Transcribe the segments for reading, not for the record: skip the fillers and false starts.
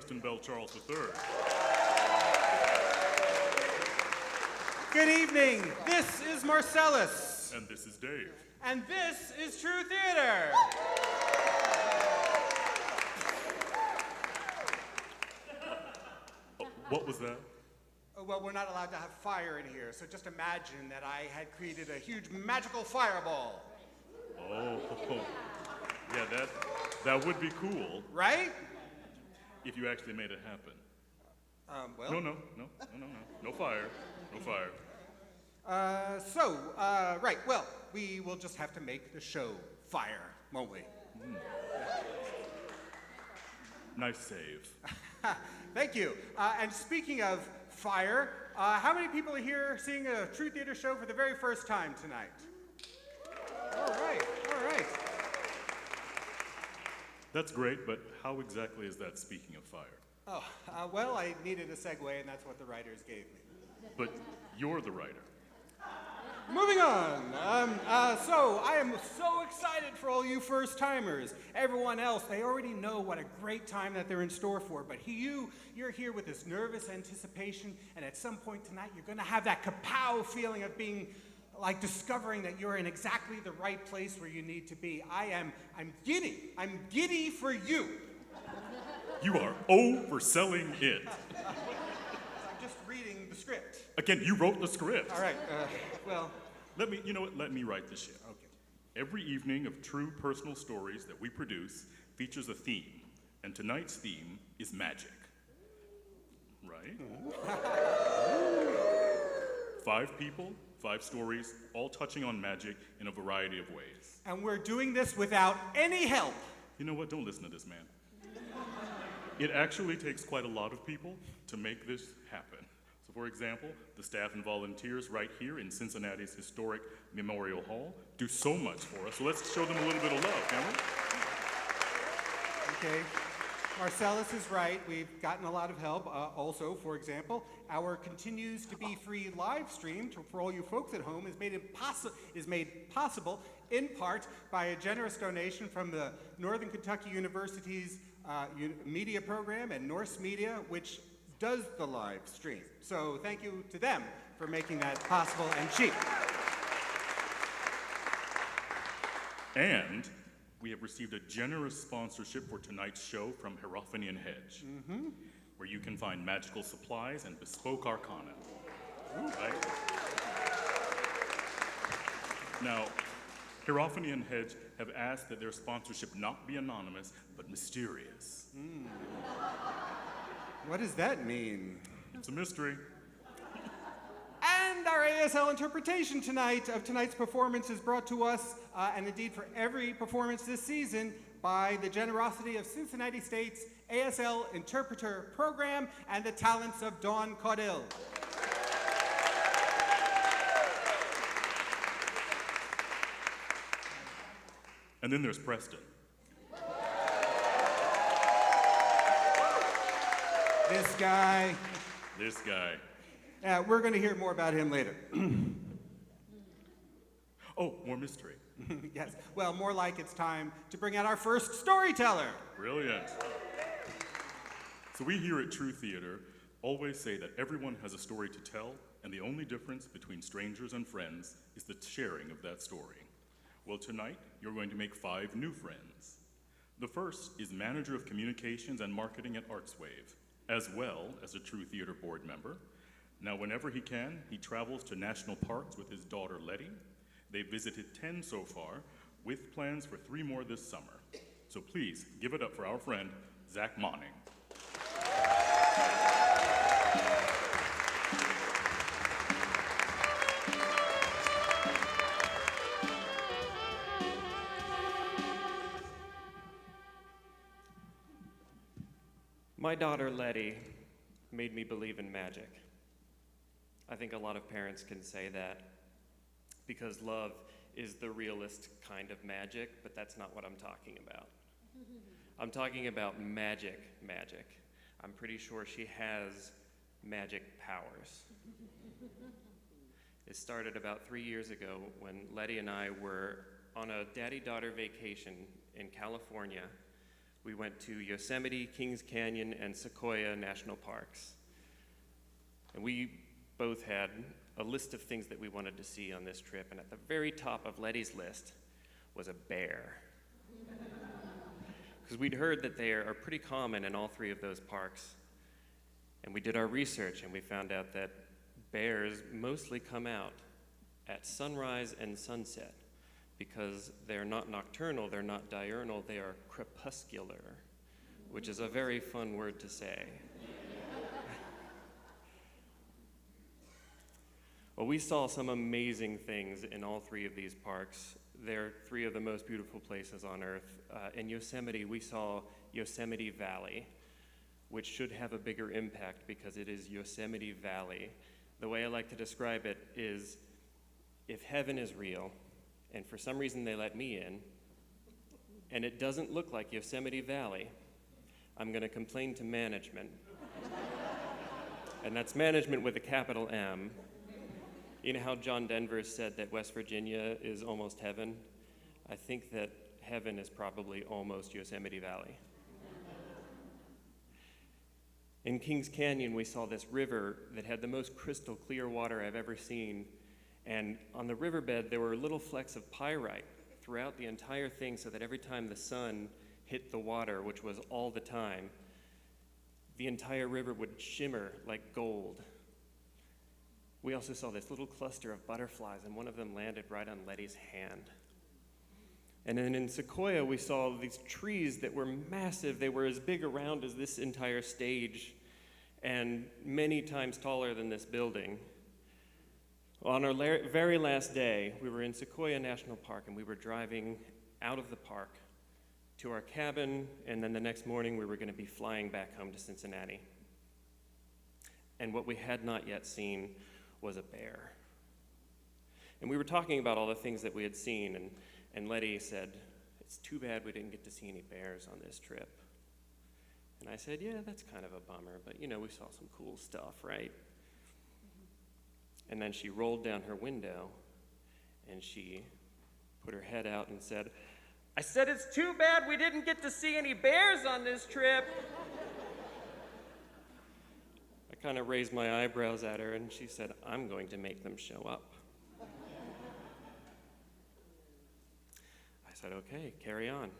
Preston Bell Charles III. Good evening. This is Marcellus. And this is Dave. And this is True Theater. What was that? Well, we're not allowed to have fire in here, so just imagine that I had created a huge magical fireball. Oh, yeah, that would be cool. Right? If you actually made it happen. Well... No fire. No fire. Right, well, we will just have to make the show fire, won't we? Nice save. Thank you. And speaking of fire, how many people are here seeing a True Theater show for the very first time tonight? All right. That's great, but how exactly is that speaking of fire? Oh, well, I needed a segue, and that's what the writers gave me. But you're the writer. Moving on. So I am so excited for all you first-timers. Everyone else, they already know what a great time that they're in store for, but you're here with this nervous anticipation, and at some point tonight, you're going to have that kapow feeling of being like discovering that you're in exactly the right place where you need to be. I'm giddy. I'm giddy for you. You are overselling it. I'm just reading the script. Again, you wrote the script. All right, well... You know what? Let me write this shit. Okay. Every evening of true personal stories that we produce features a theme, and tonight's theme is magic. Right? 5 people, 5 stories, all touching on magic in a variety of ways. And we're doing this without any help. You know what? Don't listen to this man. It actually takes quite a lot of people to make this happen. So for example, the staff and volunteers right here in Cincinnati's historic Memorial Hall do so much for us. So let's show them a little bit of love, can we? Okay. Marcellus is right. We've gotten a lot of help. Also, for example, our Continues to Be Free live stream for all you folks at home is made possible in part by a generous donation from the Northern Kentucky University's media program and Norse Media, which does the live stream. So thank you to them for making that possible and cheap. And we have received a generous sponsorship for tonight's show from Hierophany and Hedge, where you can find magical supplies and bespoke arcana. Right? Now, Hierophany and Hedge have asked that their sponsorship not be anonymous, but mysterious. What does that mean? It's a mystery. And our ASL interpretation of tonight's performance is brought to us, and indeed for every performance this season, by the generosity of Cincinnati State's ASL Interpreter Program and the talents of Dawn Caudill. And then there's Preston. This guy. We're going to hear more about him later. Oh, more mystery. Yes. Well, more like it's time to bring out our first storyteller. Brilliant. So we here at True Theater always say that everyone has a story to tell, and the only difference between strangers and friends is the sharing of that story. Well, tonight, you're going to make 5 new friends. The first is Manager of Communications and Marketing at ArtsWave, as well as a True Theater board member. Now, whenever he can, he travels to national parks with his daughter, Letty. They've visited 10 so far, with plans for 3 more this summer. So please, give it up for our friend, Zach Monning. My daughter, Letty, made me believe in magic. I think a lot of parents can say that because love is the realest kind of magic, but that's not what I'm talking about. I'm talking about magic. I'm pretty sure she has magic powers. It started about 3 years ago when Letty and I were on a daddy-daughter vacation in California We went to Yosemite, Kings Canyon, and Sequoia National Parks. And we both had a list of things that we wanted to see on this trip, and at the very top of Letty's list was a bear. Because we'd heard that they are pretty common in all three of those parks. And we did our research, and we found out that bears mostly come out at sunrise and sunset, because they're not nocturnal, they're not diurnal, they are crepuscular, which is a very fun word to say. Well, we saw some amazing things in all three of these parks. They're three of the most beautiful places on Earth. In Yosemite, we saw Yosemite Valley, which should have a bigger impact because it is Yosemite Valley. The way I like to describe it is, if heaven is real, and for some reason they let me in, and it doesn't look like Yosemite Valley, I'm going to complain to management. And that's management with a capital M. You know how John Denver said that West Virginia is almost heaven? I think that heaven is probably almost Yosemite Valley. In Kings Canyon, we saw this river that had the most crystal clear water I've ever seen. And on the riverbed, there were little flecks of pyrite throughout the entire thing, so that every time the sun hit the water, which was all the time, the entire river would shimmer like gold. We also saw this little cluster of butterflies, and one of them landed right on Letty's hand. And then in Sequoia, we saw these trees that were massive. They were as big around as this entire stage and many times taller than this building. On our very last day, we were in Sequoia National Park, and we were driving out of the park to our cabin, and then the next morning we were going to be flying back home to Cincinnati. And what we had not yet seen was a bear. And we were talking about all the things that we had seen, and Letty said, "It's too bad we didn't get to see any bears on this trip." And I said, "Yeah, that's kind of a bummer, but you know, we saw some cool stuff, right?" And then she rolled down her window, and she put her head out and said, "I said it's too bad we didn't get to see any bears on this trip." I kind of raised my eyebrows at her, and she said, "I'm going to make them show up." I said, "Okay, carry on."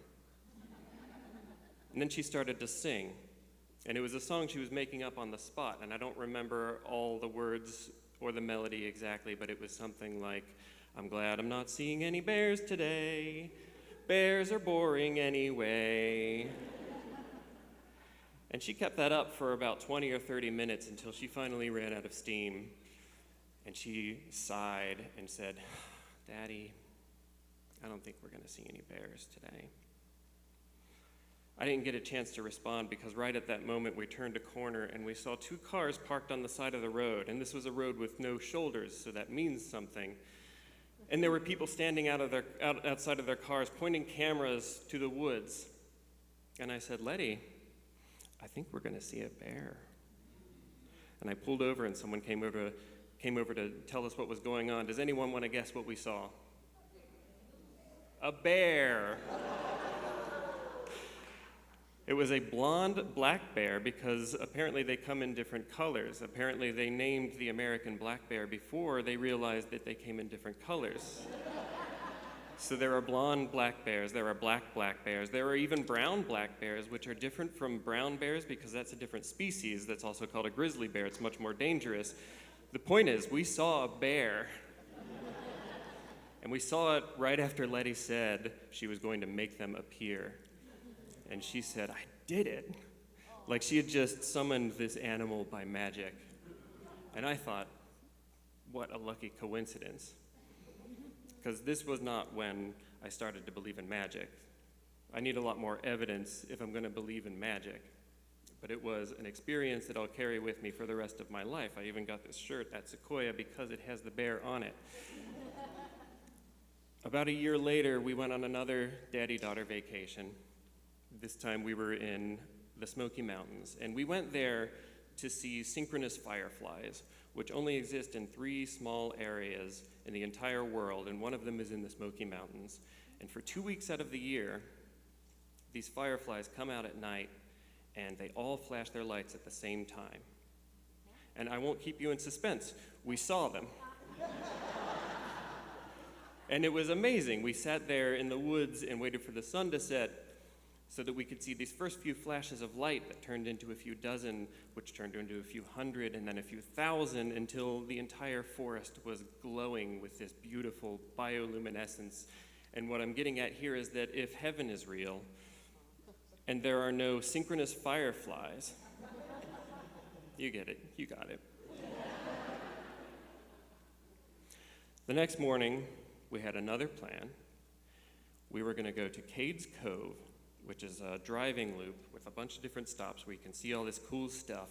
And then she started to sing, and it was a song she was making up on the spot, and I don't remember all the words or the melody exactly, but it was something like, "I'm glad I'm not seeing any bears today. Bears are boring anyway." And she kept that up for about 20 or 30 minutes until she finally ran out of steam. And she sighed and said, "Daddy, I don't think we're going to see any bears today." I didn't get a chance to respond because right at that moment we turned a corner and we saw two cars parked on the side of the road. And this was a road with no shoulders, so that means something. And there were people standing outside of their cars pointing cameras to the woods. And I said, "Letty, I think we're going to see a bear." And I pulled over, and someone came over to tell us what was going on. Does anyone want to guess what we saw? A bear. It was a blonde black bear because apparently they come in different colors. Apparently they named the American black bear before they realized that they came in different colors. So there are blonde black bears, there are black bears, there are even brown black bears, which are different from brown bears because that's a different species that's also called a grizzly bear. It's much more dangerous. The point is, we saw a bear. And we saw it right after Letty said she was going to make them appear. And she said, "I did it." Like she had just summoned this animal by magic. And I thought, what a lucky coincidence. Because this was not when I started to believe in magic. I need a lot more evidence if I'm going to believe in magic. But it was an experience that I'll carry with me for the rest of my life. I even got this shirt at Sequoia because it has the bear on it. About a year later, we went on another daddy-daughter vacation. This time we were in the Smoky Mountains, and we went there to see synchronous fireflies, which only exist in 3 small areas in the entire world, and one of them is in the Smoky Mountains. And for 2 weeks out of the year, these fireflies come out at night, and they all flash their lights at the same time. And I won't keep you in suspense. We saw them. And it was amazing. We sat there in the woods and waited for the sun to set so that we could see these first few flashes of light that turned into a few dozen, which turned into a few hundred, and then a few thousand, until the entire forest was glowing with this beautiful bioluminescence. And what I'm getting at here is that if heaven is real, and there are no synchronous fireflies, you get it, you got it. The next morning, we had another plan. We were gonna go to Cades Cove, which is a driving loop with a bunch of different stops where you can see all this cool stuff.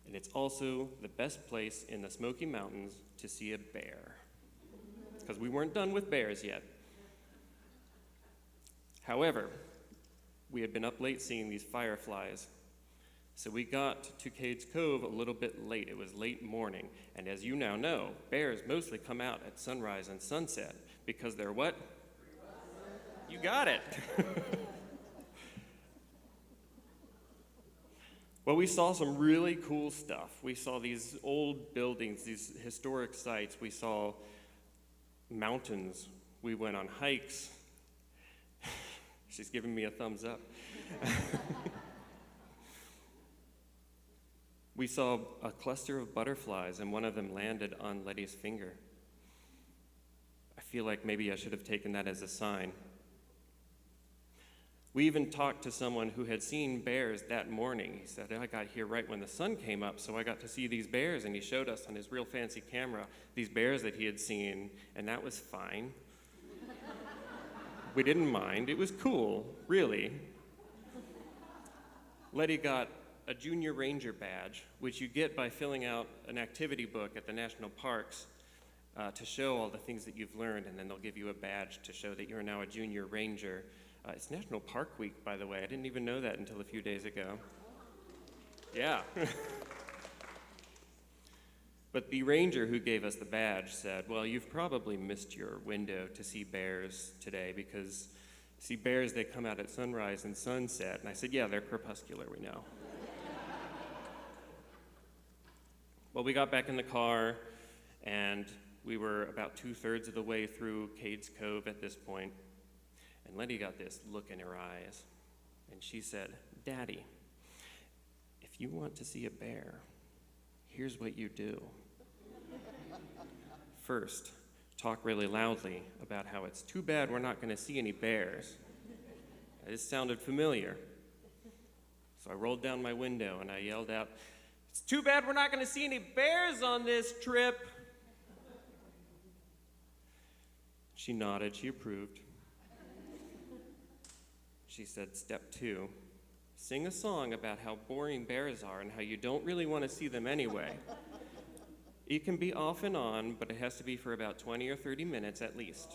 And it's also the best place in the Smoky Mountains to see a bear, because we weren't done with bears yet. However, we had been up late seeing these fireflies, so we got to Cades Cove a little bit late. It was late morning, and as you now know, bears mostly come out at sunrise and sunset, because they're what? You got it. Well, we saw some really cool stuff. We saw these old buildings, these historic sites. We saw mountains. We went on hikes. She's giving me a thumbs up. We saw a cluster of butterflies, and one of them landed on Letty's finger. I feel like maybe I should have taken that as a sign. We even talked to someone who had seen bears that morning. He said, I got here right when the sun came up, so I got to see these bears, and he showed us on his real fancy camera these bears that he had seen, and that was fine. We didn't mind. It was cool, really. Letty got a junior ranger badge, which you get by filling out an activity book at the national parks to show all the things that you've learned, and then they'll give you a badge to show that you're now a junior ranger. It's National Park Week, by the way. I didn't even know that until a few days ago. Yeah. But the ranger who gave us the badge said, well, you've probably missed your window to see bears today, because see, bears, they come out at sunrise and sunset. And I said, yeah, they're crepuscular, we know. Well, we got back in the car, and we were about 2/3 of the way through Cades Cove at this point. And Letty got this look in her eyes, and she said, Daddy, if you want to see a bear, here's what you do. First, talk really loudly about how it's too bad we're not going to see any bears. This sounded familiar. So I rolled down my window and I yelled out, it's too bad we're not going to see any bears on this trip. She nodded, she approved. She said, step 2, sing a song about how boring bears are and how you don't really want to see them anyway. It can be off and on, but it has to be for about 20 or 30 minutes at least.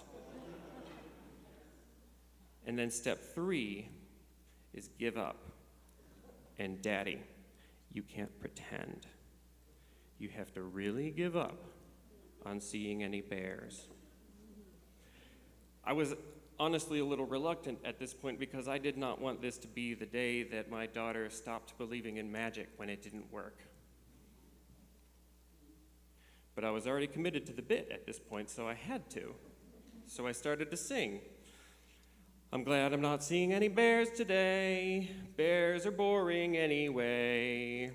And then step 3 is give up. And Daddy, you can't pretend. You have to really give up on seeing any bears. I was honestly a little reluctant at this point, because I did not want this to be the day that my daughter stopped believing in magic when it didn't work. But I was already committed to the bit at this point, so I had to. So I started to sing. I'm glad I'm not seeing any bears today. Bears are boring anyway.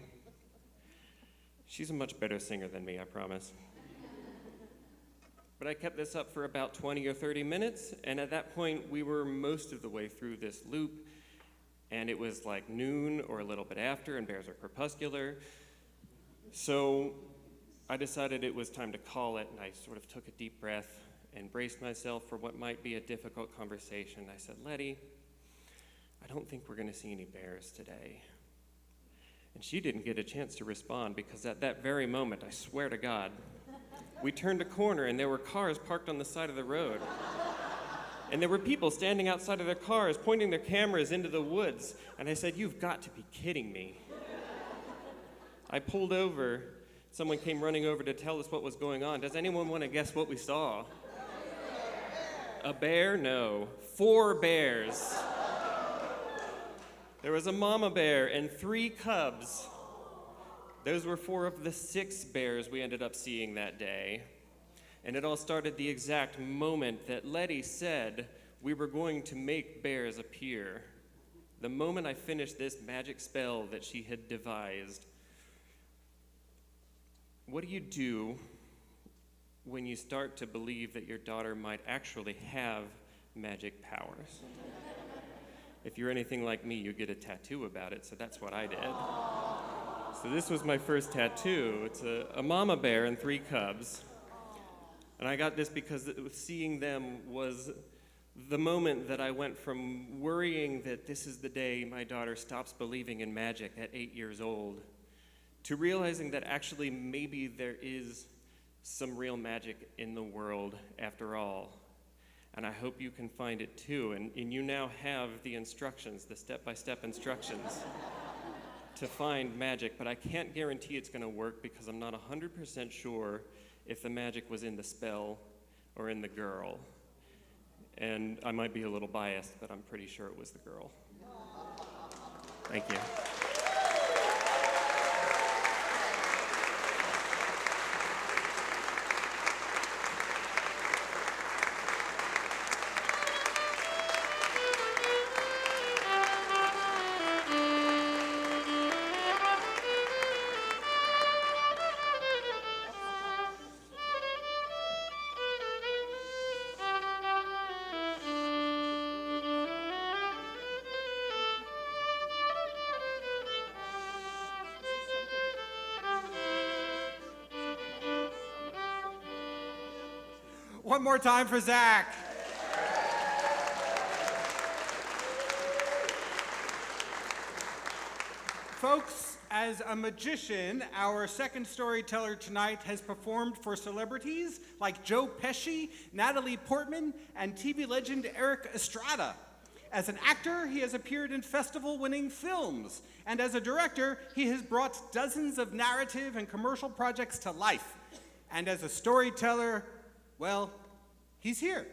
She's a much better singer than me, I promise. But I kept this up for about 20 or 30 minutes, and at that point, we were most of the way through this loop, and it was like noon or a little bit after, and bears are crepuscular. So I decided it was time to call it, and I sort of took a deep breath and braced myself for what might be a difficult conversation. I said, Letty, I don't think we're going to see any bears today. And she didn't get a chance to respond, because at that very moment, I swear to God, we turned a corner and there were cars parked on the side of the road. And there were people standing outside of their cars pointing their cameras into the woods. And I said, you've got to be kidding me. I pulled over. Someone came running over to tell us what was going on. Does anyone want to guess what we saw? A bear? No. 4 bears. There was a mama bear and 3 cubs. Those were 4 of the 6 bears we ended up seeing that day. And it all started the exact moment that Letty said we were going to make bears appear. The moment I finished this magic spell that she had devised. What do you do when you start to believe that your daughter might actually have magic powers? If you're anything like me, you get a tattoo about it, so that's what I did. So this was my first tattoo. It's a mama bear and 3 cubs. And I got this because seeing them was the moment that I went from worrying that this is the day my daughter stops believing in magic at 8 years old, to realizing that actually maybe there is some real magic in the world after all. And I hope you can find it too. And you now have the instructions, the step-by-step instructions to find magic, but I can't guarantee it's gonna work because I'm not 100% sure if the magic was in the spell or in the girl. And I might be a little biased, but I'm pretty sure it was the girl. Thank you. One more time for Zach. Folks, as a magician, our second storyteller tonight has performed for celebrities like Joe Pesci, Natalie Portman, and TV legend Eric Estrada. As an actor, he has appeared in festival-winning films, and as a director, he has brought dozens of narrative and commercial projects to life. And as a storyteller, well, he's here.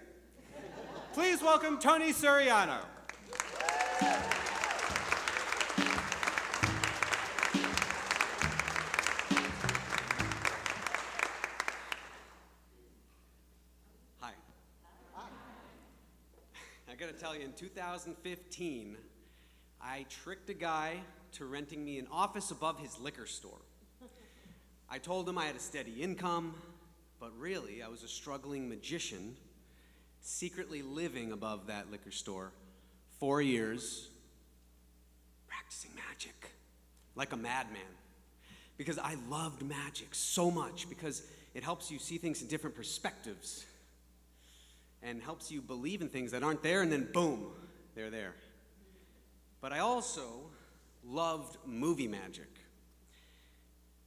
Please welcome Tony Suriano. Hi. I gotta tell you, in 2015, I tricked a guy to renting me an office above his liquor store. I told him I had a steady income, but really, I was a struggling magician, secretly living above that liquor store, 4 years, practicing magic like a madman. Because I loved magic so much, because it helps you see things in different perspectives and helps you believe in things that aren't there, and then boom, they're there. But I also loved movie magic.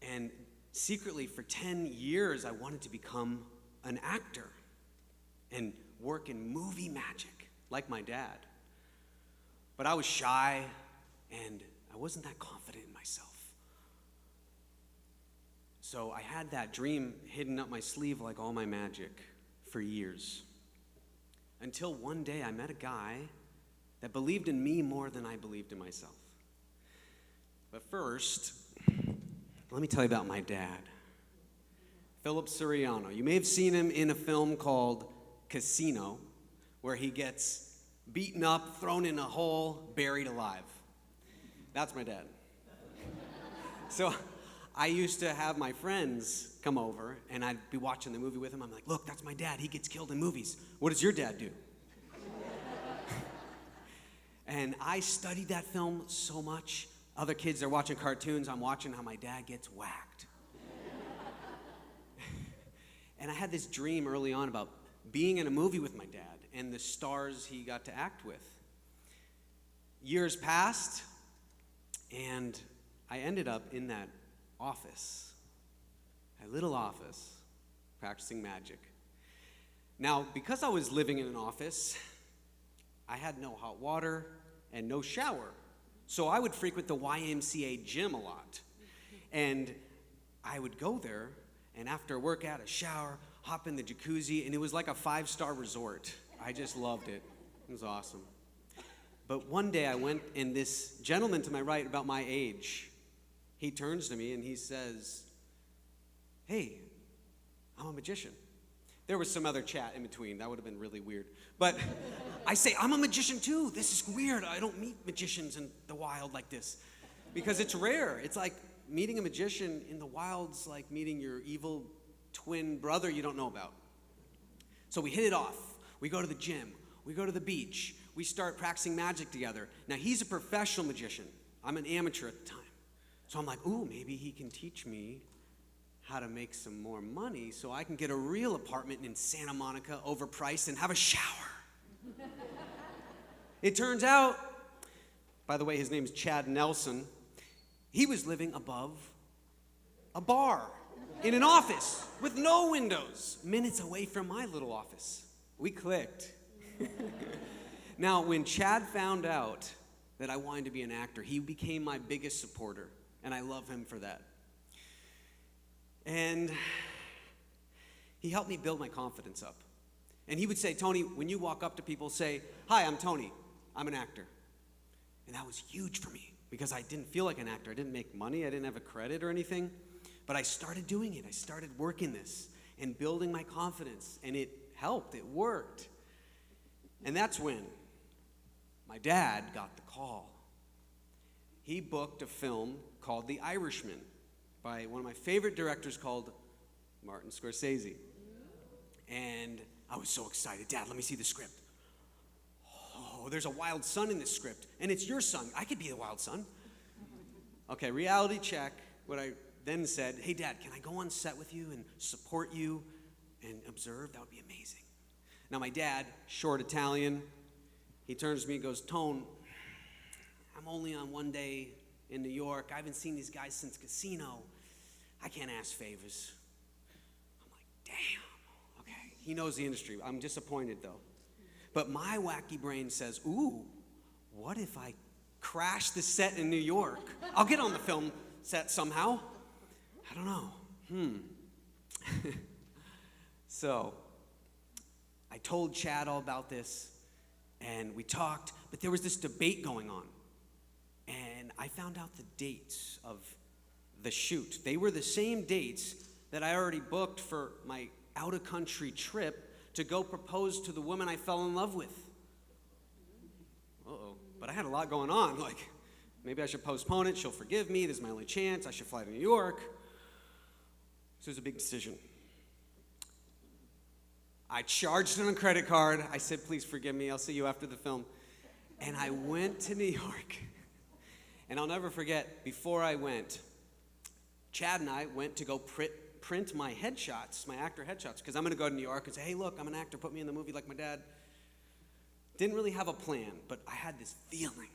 And secretly, for 10 years, I wanted to become an actor and work in movie magic, like my dad. But I was shy, and I wasn't that confident in myself. So I had that dream hidden up my sleeve like all my magic for years. Until one day I met a guy that believed in me more than I believed in myself. But first, let me tell you about my dad, Philip Suriano. You may have seen him in a film called Casino, where he gets beaten up, thrown in a hole, buried alive. That's my dad. So I used to have my friends come over, and I'd be watching the movie with him. I'm like, look, that's my dad. He gets killed in movies. What does your dad do? And I studied that film so much. Other kids are watching cartoons. I'm watching how my dad gets whacked. And I had this dream early on about being in a movie with my dad and the stars he got to act with. Years passed, and I ended up in that office, a little office, practicing magic. Now, because I was living in an office, I had no hot water and no shower. So I would frequent the YMCA gym a lot. And I would go there, and after work out, a shower, hop in the jacuzzi, and it was like a 5-star resort. I just loved it. It was awesome. But one day I went, and this gentleman to my right, about my age, he turns to me and he says, "Hey, I'm a magician." There was some other chat in between. That would have been really weird. But I say, "I'm a magician too. This is weird. I don't meet magicians in the wild like this." Because it's rare. It's like meeting a magician in the wild's like meeting your evil twin brother you don't know about. So we hit it off. We go to the gym. We go to the beach. We start practicing magic together. Now, he's a professional magician. I'm an amateur at the time. So I'm like, ooh, maybe he can teach me how to make some more money so I can get a real apartment in Santa Monica, overpriced, and have a shower. It turns out, by the way, his name's Chad Nelson. He was living above a bar in an office with no windows, minutes away from my little office. We clicked. Now, when Chad found out that I wanted to be an actor, he became my biggest supporter, and I love him for that. And he helped me build my confidence up. And he would say, "Tony, when you walk up to people, say, 'Hi, I'm Tony. I'm an actor.'" And that was huge for me because I didn't feel like an actor. I didn't make money. I didn't have a credit or anything. But I started doing it. I started working this and building my confidence. And it helped. It worked. And that's when my dad got the call. He booked a film called The Irishman by one of my favorite directors called Martin Scorsese. And I was so excited. "Dad, let me see the script." "Oh, there's a wild son in this script, and it's your son. I could be the wild son." Okay, reality check. What I then said, "Hey, Dad, can I go on set with you and support you and observe? That would be amazing." Now, my dad, short Italian, he turns to me and goes, "Tone, I'm only on one day in New York. I haven't seen these guys since Casino. I can't ask favors." I'm like, damn, okay. He knows the industry. I'm disappointed, though. But my wacky brain says, ooh, what if I crash the set in New York? I'll get on the film set somehow. I don't know. So I told Chad all about this, and we talked, but there was this debate going on. And I found out the dates of the shoot. They were the same dates that I already booked for my out-of-country trip to go propose to the woman I fell in love with. Uh-oh. But I had a lot going on. Like, maybe I should postpone it. She'll forgive me. This is my only chance. I should fly to New York. So it was a big decision. I charged it on a credit card. I said, "Please forgive me. I'll see you after the film." And I went to New York. And I'll never forget, before I went, Chad and I went to go print my headshots, my actor headshots, because I'm going to go to New York and say, "Hey, look, I'm an actor. Put me in the movie like my dad." Didn't really have a plan, but I had this feeling.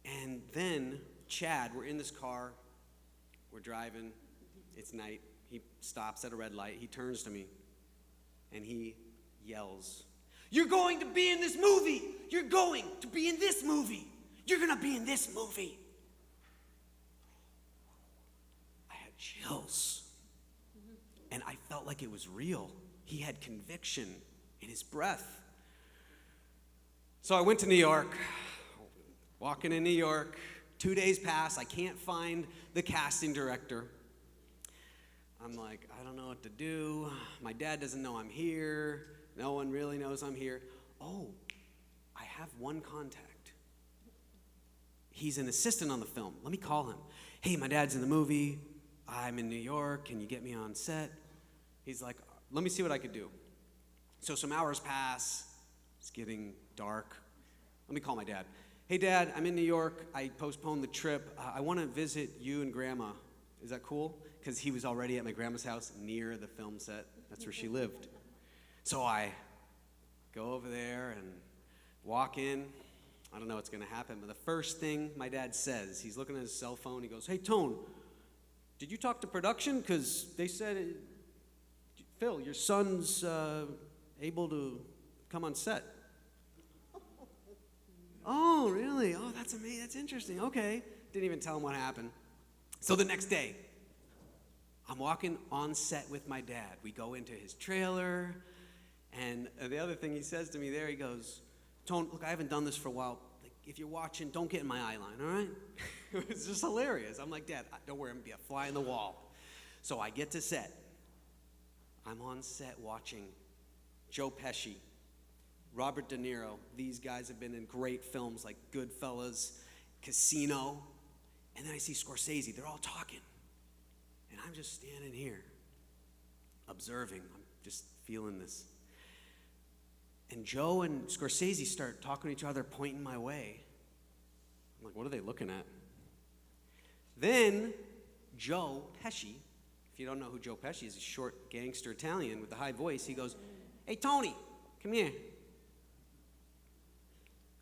And then Chad, we're in this car. We're driving. It's night. He stops at a red light. He turns to me, and he yells, "You're going to be in this movie! You're going to be in this movie! You're going to be in this movie!" I had chills. And I felt like it was real. He had conviction in his breath. So I went to New York. Walking in New York. 2 days pass. I can't find the casting director. I'm like, I don't know what to do. My dad doesn't know I'm here. No one really knows I'm here. Oh, I have one contact. He's an assistant on the film. Let me call him. "Hey, my dad's in the movie. I'm in New York. Can you get me on set?" He's like, "Let me see what I could do." So some hours pass. It's getting dark. Let me call my dad. "Hey, Dad, I'm in New York. I postponed the trip. I want to visit you and Grandma. Is that cool?" Because he was already at my grandma's house near the film set. That's where she lived. So I go over there and walk in. I don't know what's going to happen, but the first thing my dad says, he's looking at his cell phone. He goes, "Hey, Tone, did you talk to production? Because they said, Phil, your son's able to come on set." "Oh, really? Oh, that's amazing. That's interesting. Okay." Didn't even tell him what happened. So the next day, I'm walking on set with my dad. We go into his trailer, and the other thing he says to me there, he goes, Tone, look, I haven't done this for a while. Like, if you're watching, don't get in my eye line, all right? It was just hilarious. I'm like, Dad, don't worry, I'm gonna be a fly in the wall. So I get to set. I'm on set watching Joe Pesci, Robert De Niro. These guys have been in great films like Goodfellas, Casino. And then I see Scorsese. They're all talking. And I'm just standing here, observing. I'm just feeling this. And Joe and Scorsese start talking to each other, pointing my way. I'm like, what are they looking at? Then Joe Pesci, if you don't know who Joe Pesci is, he's a short gangster Italian with a high voice. He goes, hey, Tony, come here.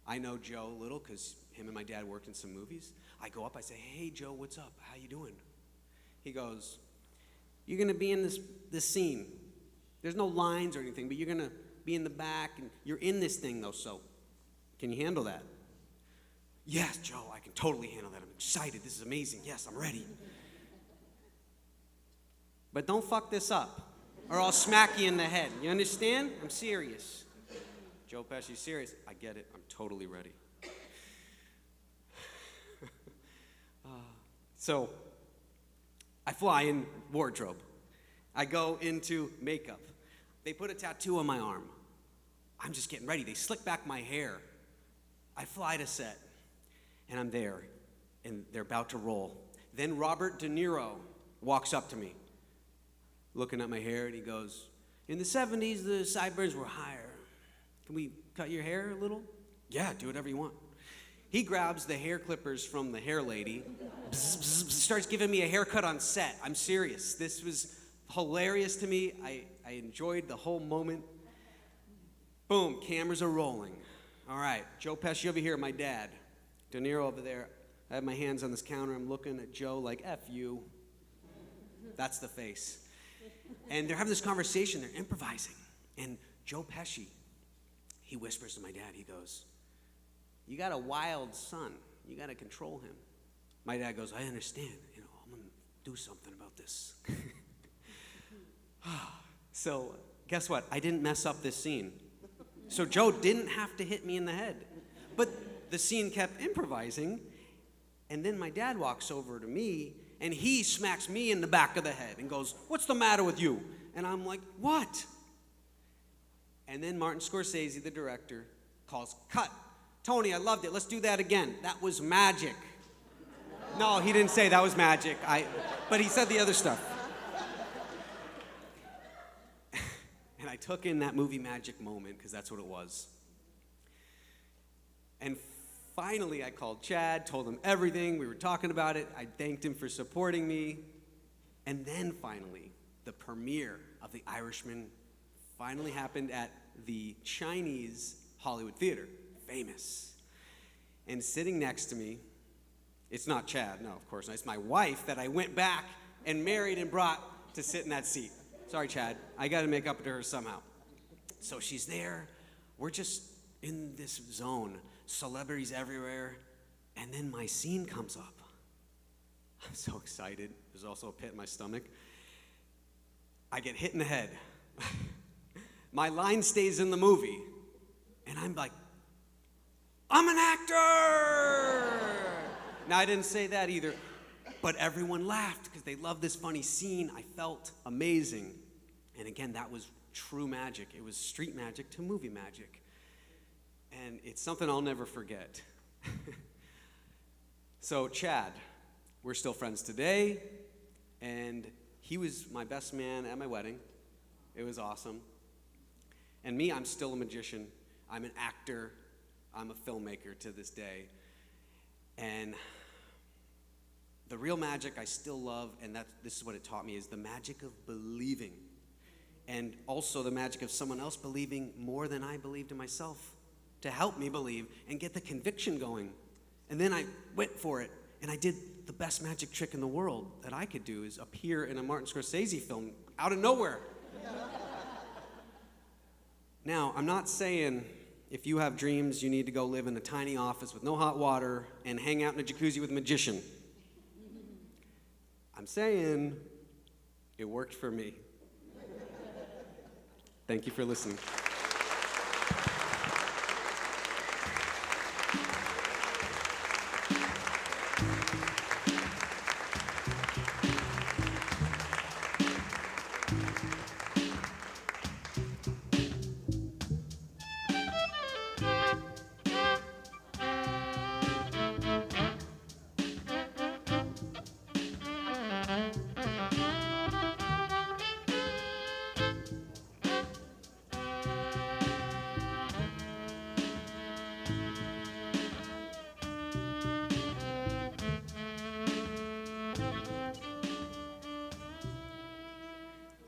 I know Joe a little because him and my dad worked in some movies. I go up, I say, hey, Joe, what's up? How you doing? He goes, you're going to be in this scene. There's no lines or anything, but you're going to be in the back, and you're in this thing, though, so can you handle that? Yes, Joe, I can totally handle that. I'm excited. This is amazing. Yes, I'm ready. But don't fuck this up, or I'll smack you in the head. You understand? I'm serious. Joe Pesci's serious. I get it. I'm totally ready. So I fly in wardrobe. I go into makeup. They put a tattoo on my arm. I'm just getting ready. They slick back my hair. I fly to set, and I'm there, and they're about to roll. Then Robert De Niro walks up to me, looking at my hair, and he goes, in the 70s, the sideburns were higher. Can we cut your hair a little? Yeah, do whatever you want. He grabs the hair clippers from the hair lady, starts giving me a haircut on set. I'm serious. This was hilarious to me. I enjoyed the whole moment. Boom, cameras are rolling. All right, Joe Pesci over here, my dad. De Niro over there. I have my hands on this counter. I'm looking at Joe like, F you. That's the face. And they're having this conversation. They're improvising. And Joe Pesci, he whispers to my dad. He goes, you got a wild son. You got to control him. My dad goes, I understand. You know, I'm going to do something about this. So guess what? I didn't mess up this scene. So Joe didn't have to hit me in the head. But the scene kept improvising. And then my dad walks over to me, and he smacks me in the back of the head and goes, what's the matter with you? And I'm like, what? And then Martin Scorsese, the director, calls, cut. Tony, I loved it. Let's do that again. That was magic. No, he didn't say that was magic. But he said the other stuff. And I took in that movie magic moment, because that's what it was. And finally, I called Chad, told him everything. We were talking about it. I thanked him for supporting me. And then finally, the premiere of The Irishman finally happened at the Chinese Hollywood Theater. Famous. And sitting next to me, it's not Chad, no, of course not. It's my wife that I went back and married and brought to sit in that seat. Sorry, Chad. I got to make up to her somehow. So she's there. We're just in this zone. Celebrities everywhere. And then my scene comes up. I'm so excited. There's also a pit in my stomach. I get hit in the head. My line stays in the movie. And I'm like, I'm an actor! Now, I didn't say that either, but everyone laughed because they loved this funny scene. I felt amazing. And again, that was true magic. It was street magic to movie magic. And it's something I'll never forget. So, Chad, we're still friends today, and he was my best man at my wedding. It was awesome. And me, I'm still a magician. I'm an actor. I'm a filmmaker to this day. And the real magic I still love, and this is what it taught me, is the magic of believing. And also the magic of someone else believing more than I believed in myself to help me believe and get the conviction going. And then I went for it, and I did the best magic trick in the world that I could do, is appear in a Martin Scorsese film out of nowhere. Now, I'm not saying if you have dreams, you need to go live in a tiny office with no hot water and hang out in a jacuzzi with a magician. I'm saying it worked for me. Thank you for listening.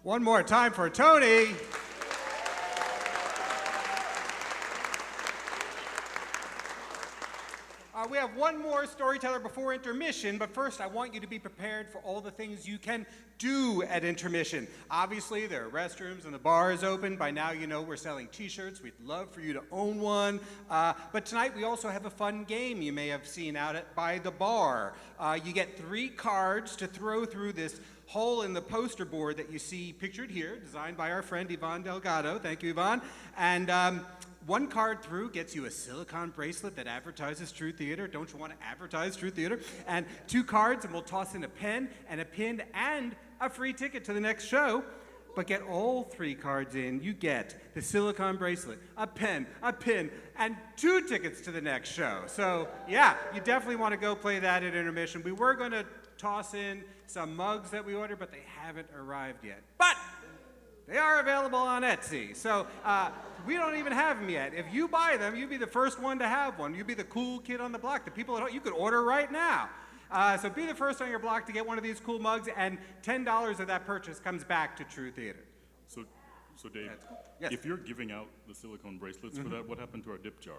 One more time for Tony. We have one more storyteller before intermission, but first I want you to be prepared for all the things you can do at intermission. Obviously, there are restrooms and the bar is open. By now, you know we're selling t-shirts. We'd love for you to own one. But tonight, we also have a fun game you may have seen out by the bar. You get 3 cards to throw through this hole in the poster board that you see pictured here, designed by our friend Yvonne Delgado. Thank you, Yvonne. And one card through gets you a silicone bracelet that advertises True Theater. Don't you want to advertise True Theater? And 2 cards, and we'll toss in a pen and a pin and a free ticket to the next show. But get all 3 cards in, you get the silicone bracelet, a pen, a pin, and 2 tickets to the next show. So yeah, you definitely want to go play that at intermission. We were going to toss in some mugs that we ordered, but they haven't arrived yet. But they are available on Etsy. So we don't even have them yet. If you buy them, you'll be the first one to have one. You'll be the cool kid on the block. The people at home, you could order right now. So be the first on your block to get one of these cool mugs, and $10 of that purchase comes back to True Theater. So Dave, Yes. if you're giving out the silicone bracelets for that, what happened to our dip jar?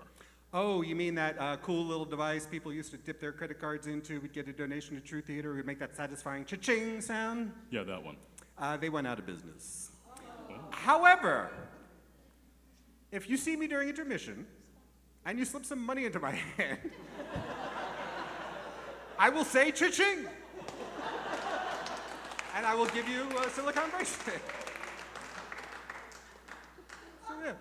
Oh, you mean that cool little device people used to dip their credit cards into? We'd get a donation to True Theater. We'd make that satisfying cha-ching sound. Yeah, that one. They went out of business. However, if you see me during intermission and you slip some money into my hand, I will say cha-ching. And I will give you a silicone bracelet. So, yeah.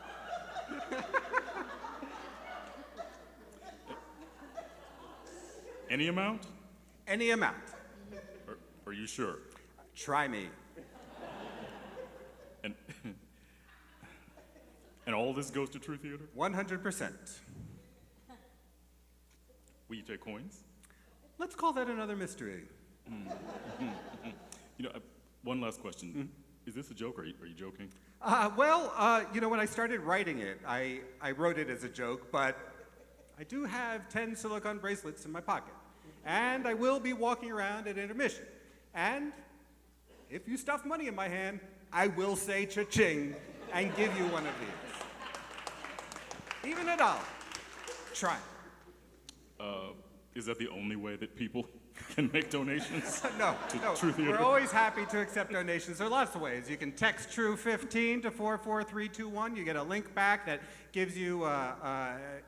Any amount? Any amount. Are you sure? Try me. And and all this goes to True Theater? 100%. Will you take coins? Let's call that another mystery. You know, one last question. Is this a joke, or are you joking? You know, when I started writing it, I wrote it as a joke, but I do have 10 silicone bracelets in my pocket. And I will be walking around at intermission. And if you stuff money in my hand, I will say cha-ching and give you one of these. Even $1. Try it. Is that the only way that people can make donations? No, to no. True Theater? We're always happy to accept donations. There are lots of ways. You can text True15 to 44321. You get a link back that gives you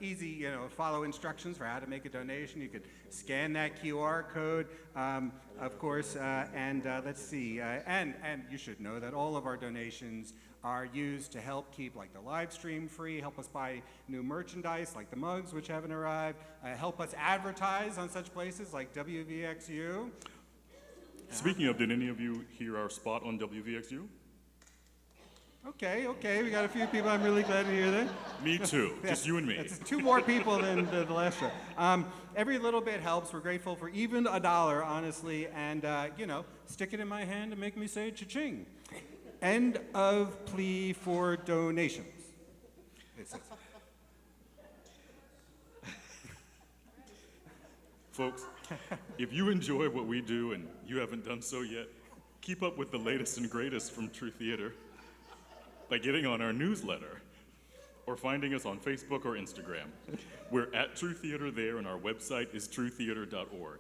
easy, follow instructions for how to make a donation. You could scan that QR code, of course, and let's see. And you should know that all of our donations are used to help keep the live stream free, help us buy new merchandise like the mugs, which haven't arrived, help us advertise on such places like WVXU. Speaking of, did any of you hear our spot on WVXU? Okay, we got a few people. I'm really glad to hear that. Me too, just you and me. That's 2 more people than the last show. Every little bit helps. We're grateful for even $1, honestly, and, stick it in my hand and make me say cha-ching. End of plea for donations. Folks, if you enjoy what we do and you haven't done so yet, keep up with the latest and greatest from True Theater by getting on our newsletter or finding us on Facebook or Instagram. We're at True Theater there, and our website is truetheater.org.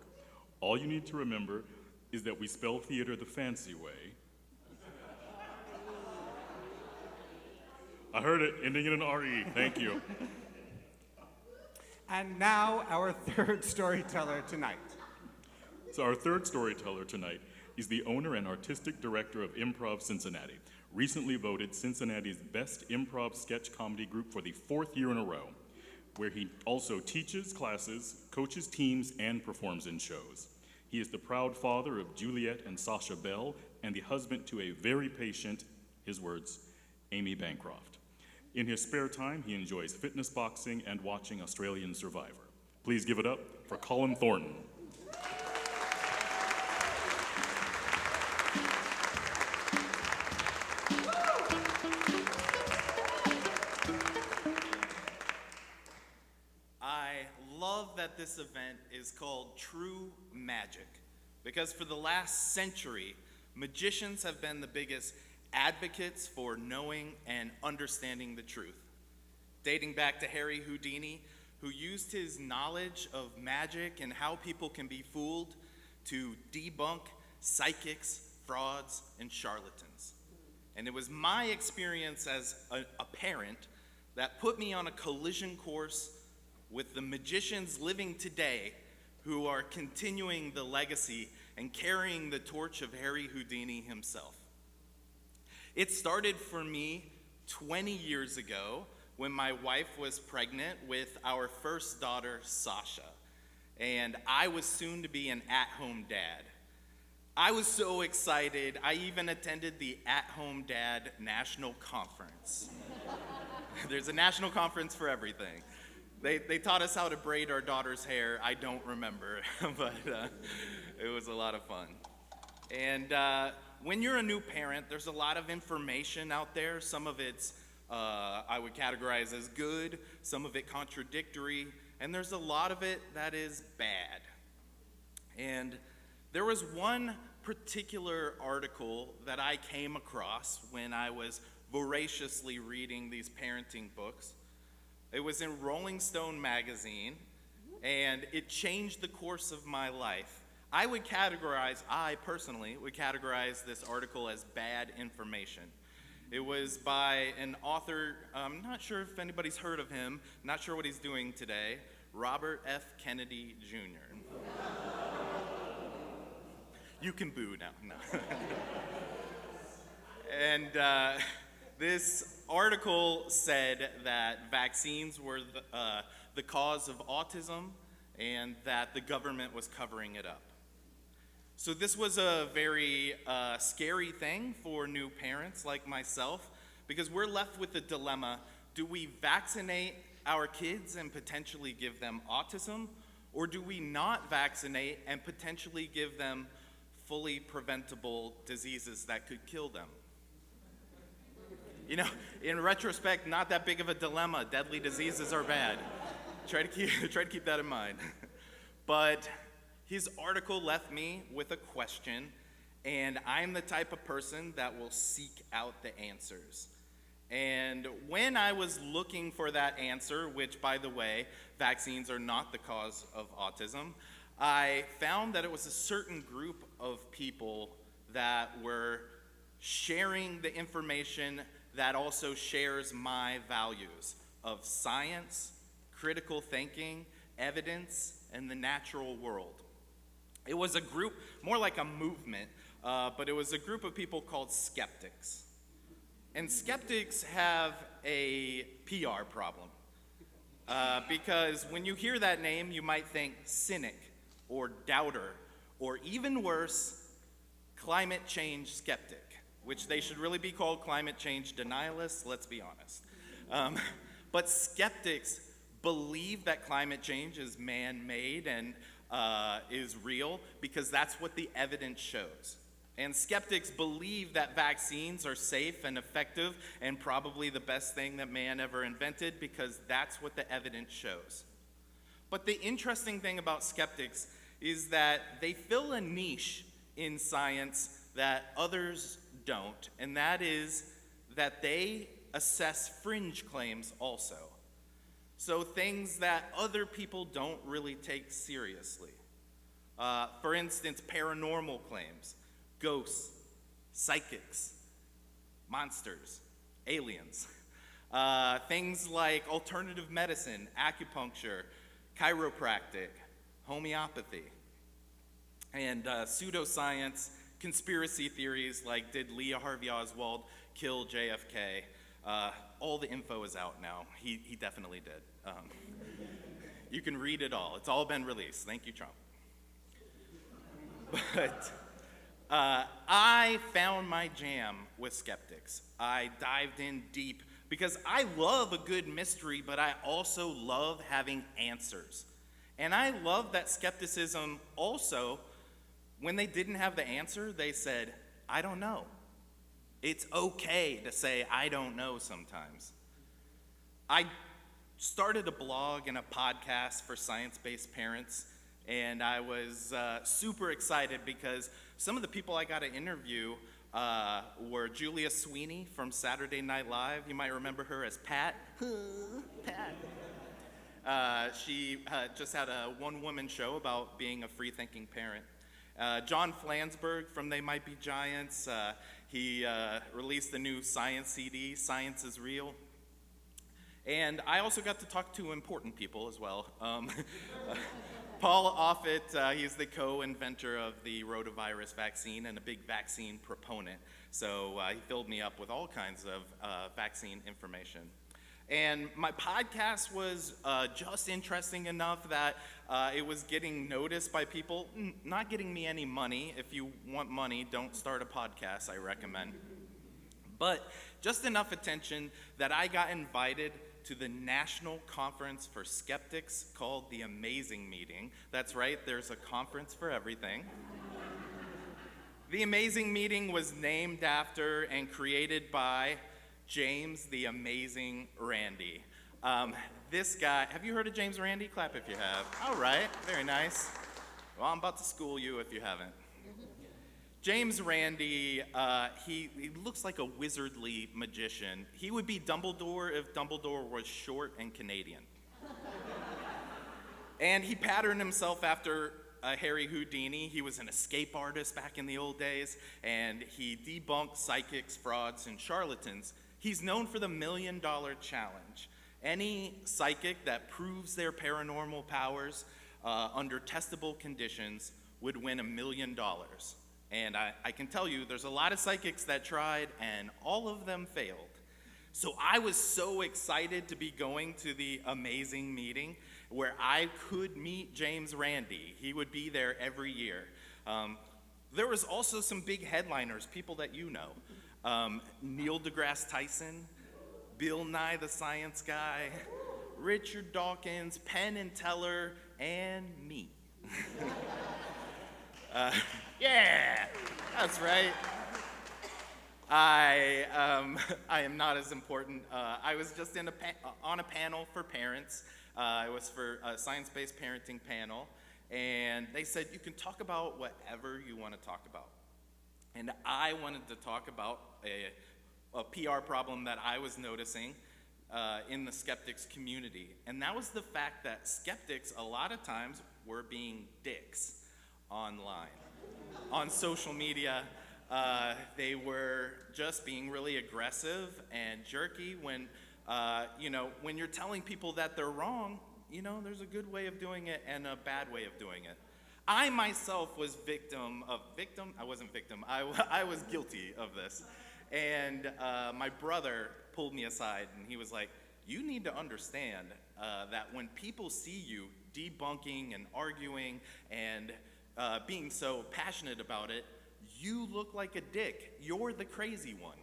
All you need to remember is that we spell theater the fancy way. I heard it, ending in an R-E. Thank you. And now, our third storyteller tonight. So our third storyteller tonight is the owner and artistic director of Improv Cincinnati, recently voted Cincinnati's best improv sketch comedy group for the 4th year in a row, where he also teaches classes, coaches teams, and performs in shows. He is the proud father of Juliet and Sasha Bell, and the husband to a very patient, his words, Amy Bancroft. In his spare time, he enjoys fitness boxing and watching Australian Survivor. Please give it up for Colin Thornton. I love that this event is called trueMAGIC, because for the last century, magicians have been the biggest advocates for knowing and understanding the truth, dating back to Harry Houdini, who used his knowledge of magic and how people can be fooled to debunk psychics, frauds, and charlatans. And it was my experience as a parent that put me on a collision course with the magicians living today who are continuing the legacy and carrying the torch of Harry Houdini himself. It started for me 20 years ago when my wife was pregnant with our first daughter, Sasha, and I was soon to be an at-home dad. I was so excited, I even attended the At-Home Dad National Conference. There's a national conference for everything. They taught us how to braid our daughter's hair. I don't remember, but it was a lot of fun. And when you're a new parent, there's a lot of information out there. Some of it's I would categorize as good, some of it contradictory, and there's a lot of it that is bad. And there was one particular article that I came across when I was voraciously reading these parenting books. It was in Rolling Stone magazine, and it changed the course of my life. I personally would categorize this article as bad information. It was by an author, I'm not sure if anybody's heard of him, not sure what he's doing today, Robert F. Kennedy Jr. You can boo now, no. And this article said that vaccines were the cause of autism and that the government was covering it up. So this was a very scary thing for new parents like myself, because we're left with the dilemma: do we vaccinate our kids and potentially give them autism, or do we not vaccinate and potentially give them fully preventable diseases that could kill them? You know, in retrospect, not that big of a dilemma. Deadly diseases are bad. Try to keep that in mind. But his article left me with a question, and I'm the type of person that will seek out the answers. And when I was looking for that answer, which, by the way, vaccines are not the cause of autism, I found that it was a certain group of people that were sharing the information that also shares my values of science, critical thinking, evidence, and the natural world. It was a group, more like a movement, but it was a group of people called skeptics. And skeptics have a PR problem, because when you hear that name, you might think cynic or doubter, or even worse, climate change skeptic, which they should really be called climate change denialists, let's be honest. But skeptics believe that climate change is man-made and is real because that's what the evidence shows. And skeptics believe that vaccines are safe and effective and probably the best thing that man ever invented because that's what the evidence shows. But the interesting thing about skeptics is that they fill a niche in science that others don't, and that is that they assess fringe claims also. So things that other people don't really take seriously. For instance, paranormal claims, ghosts, psychics, monsters, aliens. Things like alternative medicine, acupuncture, chiropractic, homeopathy, and pseudoscience, conspiracy theories like did Lee Harvey Oswald kill JFK? All the info is out now. He definitely did. You can read it all. It's all been released. Thank you, Trump. But I found my jam with skeptics. I dived in deep because I love a good mystery, but I also love having answers. And I love that skepticism also, when they didn't have the answer, they said, I don't know. It's okay to say, I don't know sometimes. I started a blog and a podcast for science-based parents, and I was super excited because some of the people I got to interview were Julia Sweeney from Saturday Night Live. You might remember her as Pat. Pat. She just had a one-woman show about being a free-thinking parent. John Flansburgh from They Might Be Giants. He released the new science CD, Science is Real. And I also got to talk to important people as well. Paul Offit, he's the co-inventor of the rotavirus vaccine and a big vaccine proponent. So he filled me up with all kinds of vaccine information. And my podcast was just interesting enough that it was getting noticed by people, not getting me any money. If you want money, don't start a podcast, I recommend. But just enough attention that I got invited to the National Conference for Skeptics called the Amazing Meeting. That's right, there's a conference for everything. The Amazing Meeting was named after and created by James the Amazing Randi. This guy, have you heard of James Randi? Clap if you have. All right, very nice. Well, I'm about to school you if you haven't. James Randi, he looks like a wizardly magician. He would be Dumbledore if Dumbledore was short and Canadian. And he patterned himself after Harry Houdini. He was an escape artist back in the old days, and he debunked psychics, frauds, and charlatans. He's known for the $1 Million Challenge. Any psychic that proves their paranormal powers under testable conditions would win $1 million. And I can tell you, there's a lot of psychics that tried, and all of them failed. So I was so excited to be going to the Amazing Meeting where I could meet James Randi. He would be there every year. There was also some big headliners, people that you know. Neil deGrasse Tyson, Bill Nye the Science Guy, Richard Dawkins, Penn and Teller, and me. Yeah, that's right. I am not as important. I was just on a panel for parents. It was for a science-based parenting panel, and they said you can talk about whatever you want to talk about. And I wanted to talk about a PR problem that I was noticing in the skeptics community, and that was the fact that skeptics a lot of times were being dicks online. On social media, they were just being really aggressive and jerky when, when you're telling people that they're wrong, there's a good way of doing it and a bad way of doing it. I myself was I wasn't victim, I was guilty of this. And my brother pulled me aside and he was like, you need to understand that when people see you debunking and arguing and being so passionate about it, you look like a dick. You're the crazy one.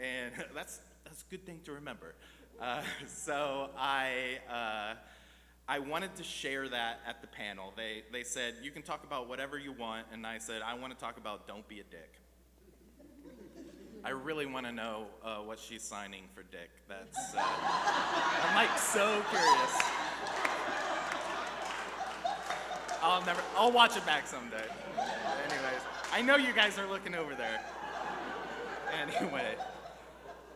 And that's a good thing to remember. So I wanted to share that at the panel. They said, you can talk about whatever you want, and I said, I want to talk about don't be a dick. I really want to know what she's signing for Dick. I'm like so curious. I'll watch it back someday. Anyways, I know you guys are looking over there. Anyway,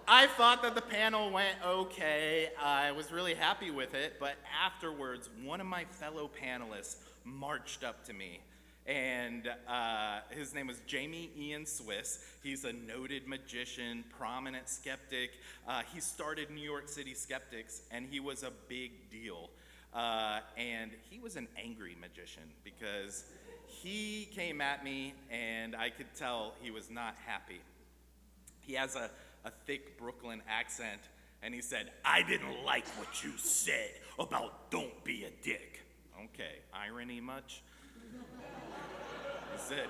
I thought that the panel went okay. I was really happy with it, but afterwards, one of my fellow panelists marched up to me, and his name was Jamie Ian Swiss. He's a noted magician, prominent skeptic. He started New York City Skeptics, and he was a big deal. And he was an angry magician because he came at me and I could tell he was not happy. He has a thick Brooklyn accent and he said, I didn't like what you said about don't be a dick. Okay, irony much? He said,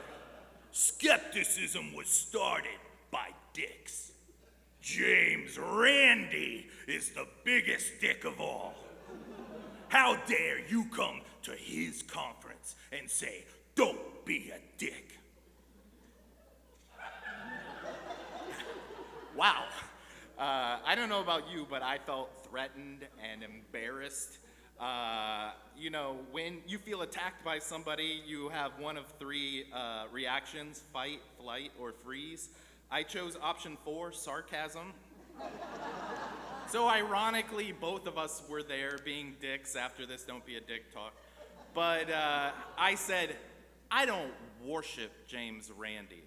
skepticism was started by dicks. James Randi is the biggest dick of all. How dare you come to his conference and say, don't be a dick. Wow. I don't know about you, but I felt threatened and embarrassed. When you feel attacked by somebody, you have one of three reactions: fight, flight, or freeze. I chose option 4, sarcasm. So ironically, both of us were there being dicks after this don't be a dick talk. But I said, I don't worship James Randi.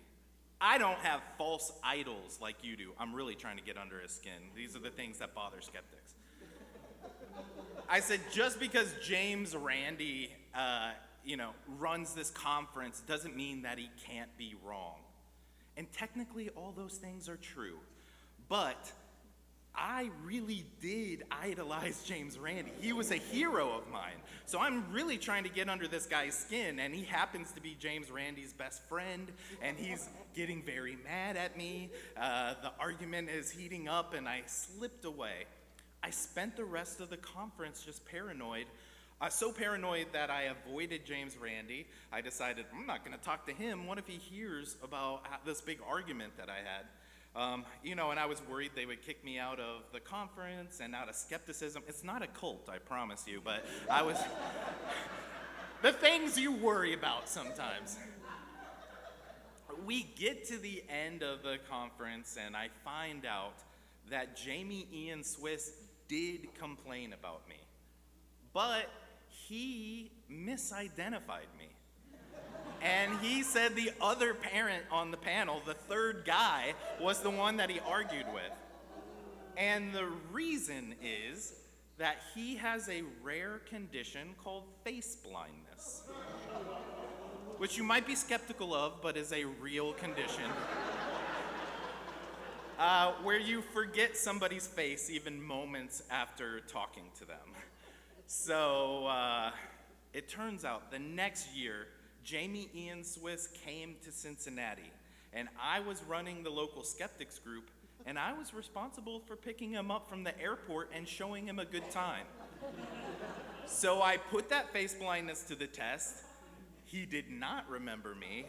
I don't have false idols like you do. I'm really trying to get under his skin. These are the things that bother skeptics. I said, just because James Randi, runs this conference doesn't mean that he can't be wrong. And technically, all those things are true. But I really did idolize James Randi. He was a hero of mine. So I'm really trying to get under this guy's skin, and he happens to be James Randi's best friend, and he's getting very mad at me. The argument is heating up, and I slipped away. I spent the rest of the conference just paranoid. So paranoid that I avoided James Randi. I decided, I'm not going to talk to him. What if he hears about this big argument that I had? And I was worried they would kick me out of the conference and out of skepticism. It's not a cult, I promise you, but I was... the things you worry about sometimes. We get to the end of the conference, and I find out that Jamie Ian Swiss did complain about me. But he misidentified me. And he said the other parent on the panel, the third guy, was the one that he argued with. And the reason is that he has a rare condition called face blindness, which you might be skeptical of, but is a real condition, where you forget somebody's face even moments after talking to them. So it turns out the next year, Jamie Ian Swiss came to Cincinnati, and I was running the local skeptics group, and I was responsible for picking him up from the airport and showing him a good time. So I put that face blindness to the test. He did not remember me,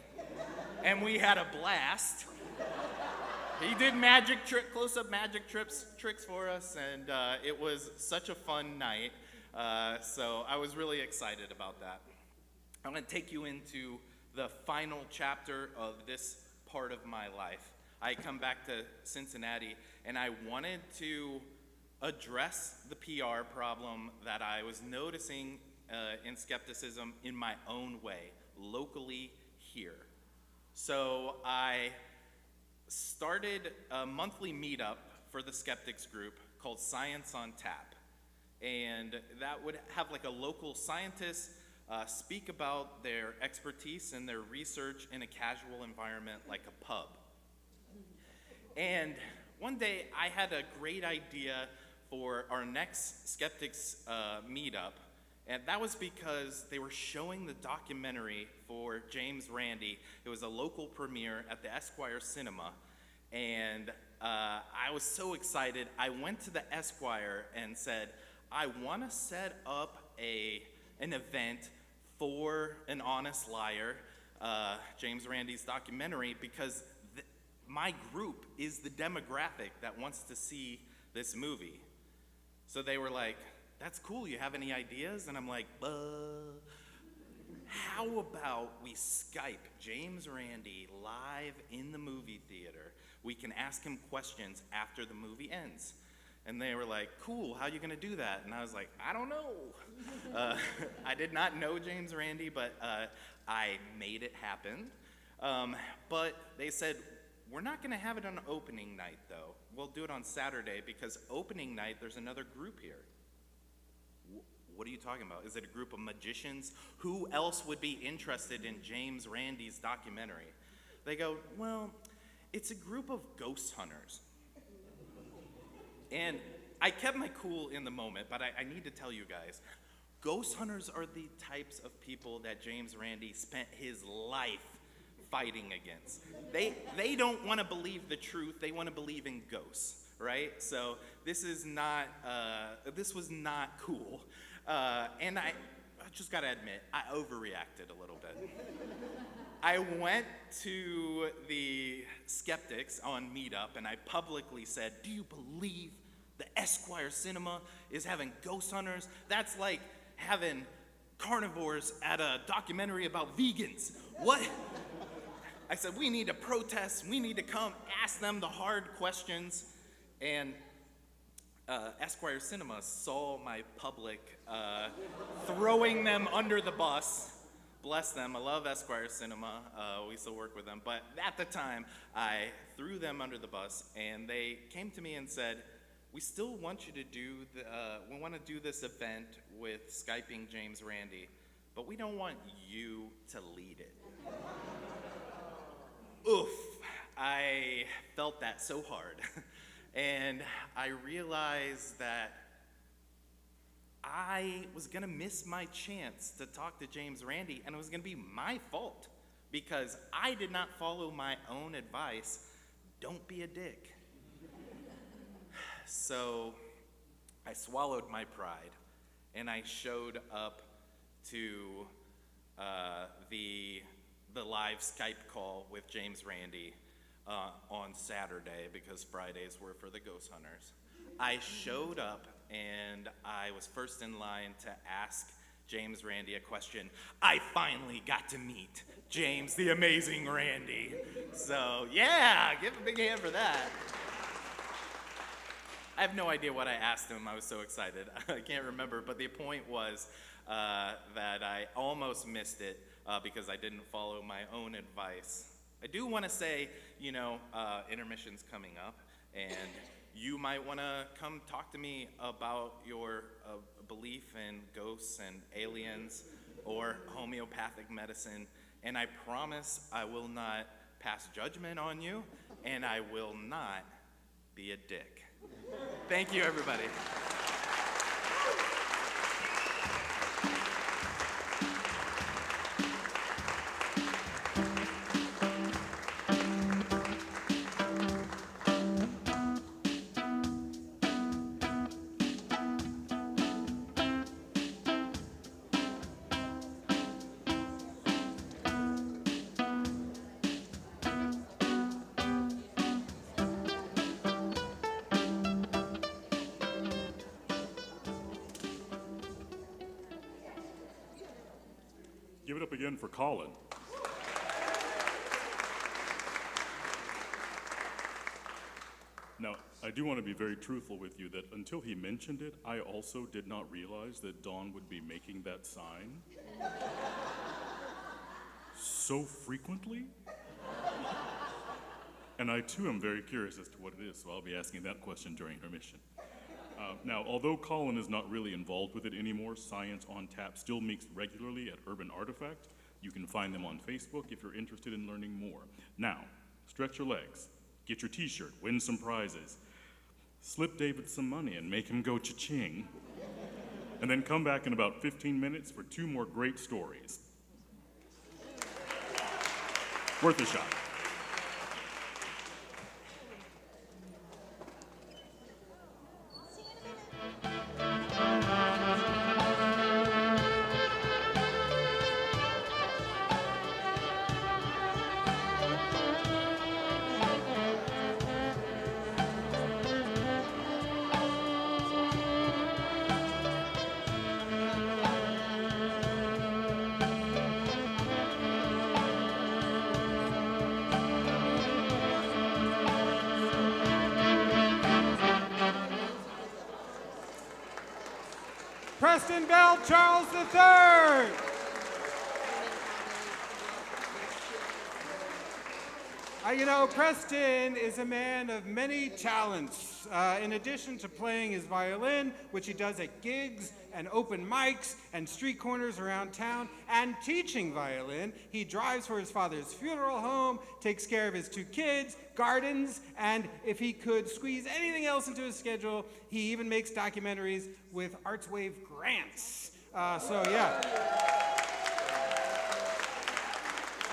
and we had a blast. He did close-up magic tricks for us, and it was such a fun night. So I was really excited about that. I'm going to take you into the final chapter of this part of my life. I come back to Cincinnati, and I wanted to address the PR problem that I was noticing in skepticism in my own way, locally here. So I started a monthly meetup for the skeptics group called Science on Tap. And that would have like a local scientist speak about their expertise and their research in a casual environment like a pub. And one day I had a great idea for our next skeptics meetup, and that was because they were showing the documentary for James Randi. It was a local premiere at the Esquire Cinema, and I was so excited. I went to the Esquire and said, I want to set up an event for An Honest Liar, James Randi's documentary, because my group is the demographic that wants to see this movie. So they were like, that's cool, you have any ideas? And I'm like, how about we Skype James Randi live in the movie theater? We can ask him questions after the movie ends. And they were like, cool, how are you going to do that? And I was like, I don't know. I did not know James Randi, but I made it happen. But they said, we're not going to have it on opening night, though. We'll do it on Saturday, because opening night, there's another group here. What are you talking about? Is it a group of magicians? Who else would be interested in James Randi's documentary? They go, well, it's a group of ghost hunters. And I kept my cool in the moment, but I need to tell you guys, ghost hunters are the types of people that James Randi spent his life fighting against. They don't want to believe the truth, they want to believe in ghosts, right? So this was not cool. And I just gotta admit, I overreacted a little bit. I went to the skeptics on Meetup, and I publicly said, do you believe the Esquire Cinema is having ghost hunters? That's like having carnivores at a documentary about vegans. What? I said, we need to protest. We need to come ask them the hard questions. And Esquire Cinema saw my public throwing them under the bus. Bless them. I love Esquire Cinema. We still work with them. But at the time, I threw them under the bus, and they came to me and said, we still want you to do, we want to do this event with Skyping James Randi, but we don't want you to lead it. Oof. I felt that so hard. And I realized that I was gonna miss my chance to talk to James Randi, and it was gonna be my fault because I did not follow my own advice. Don't be a dick. So I swallowed my pride, and I showed up to the live Skype call with James Randi on Saturday because Fridays were for the ghost hunters. I showed up, and I was first in line to ask James Randi a question. I finally got to meet James the Amazing Randi. So yeah, give a big hand for that. I have no idea what I asked him. I was so excited. I can't remember, but the point was that I almost missed it because I didn't follow my own advice. I do want to say, you know, intermission's coming up, and you might want to come talk to me about your belief in ghosts and aliens or homeopathic medicine, and I promise I will not pass judgment on you, and I will not be a dick. Thank you, everybody. Give it up again for Colin. Now, I do want to be very truthful with you that until he mentioned it, I also did not realize that Dawn would be making that sign so frequently. And I too am very curious as to what it is, so I'll be asking that question during her mission. Now, although Colin is not really involved with it anymore, Science on Tap still meets regularly at Urban Artifact. You can find them on Facebook if you're interested in learning more. Now, stretch your legs, get your t-shirt, win some prizes, slip David some money and make him go cha-ching, and then come back in about 15 minutes for 2 more great stories. Worth a shot. Preston Bell Charles III. You know, Preston is a man of many talents. In addition to playing his violin, which he does at gigs and open mics and street corners around town, and teaching violin, he drives for his father's funeral home, takes care of his 2 kids, gardens, and if he could squeeze anything else into his schedule, he even makes documentaries with ArtsWave grants. So yeah.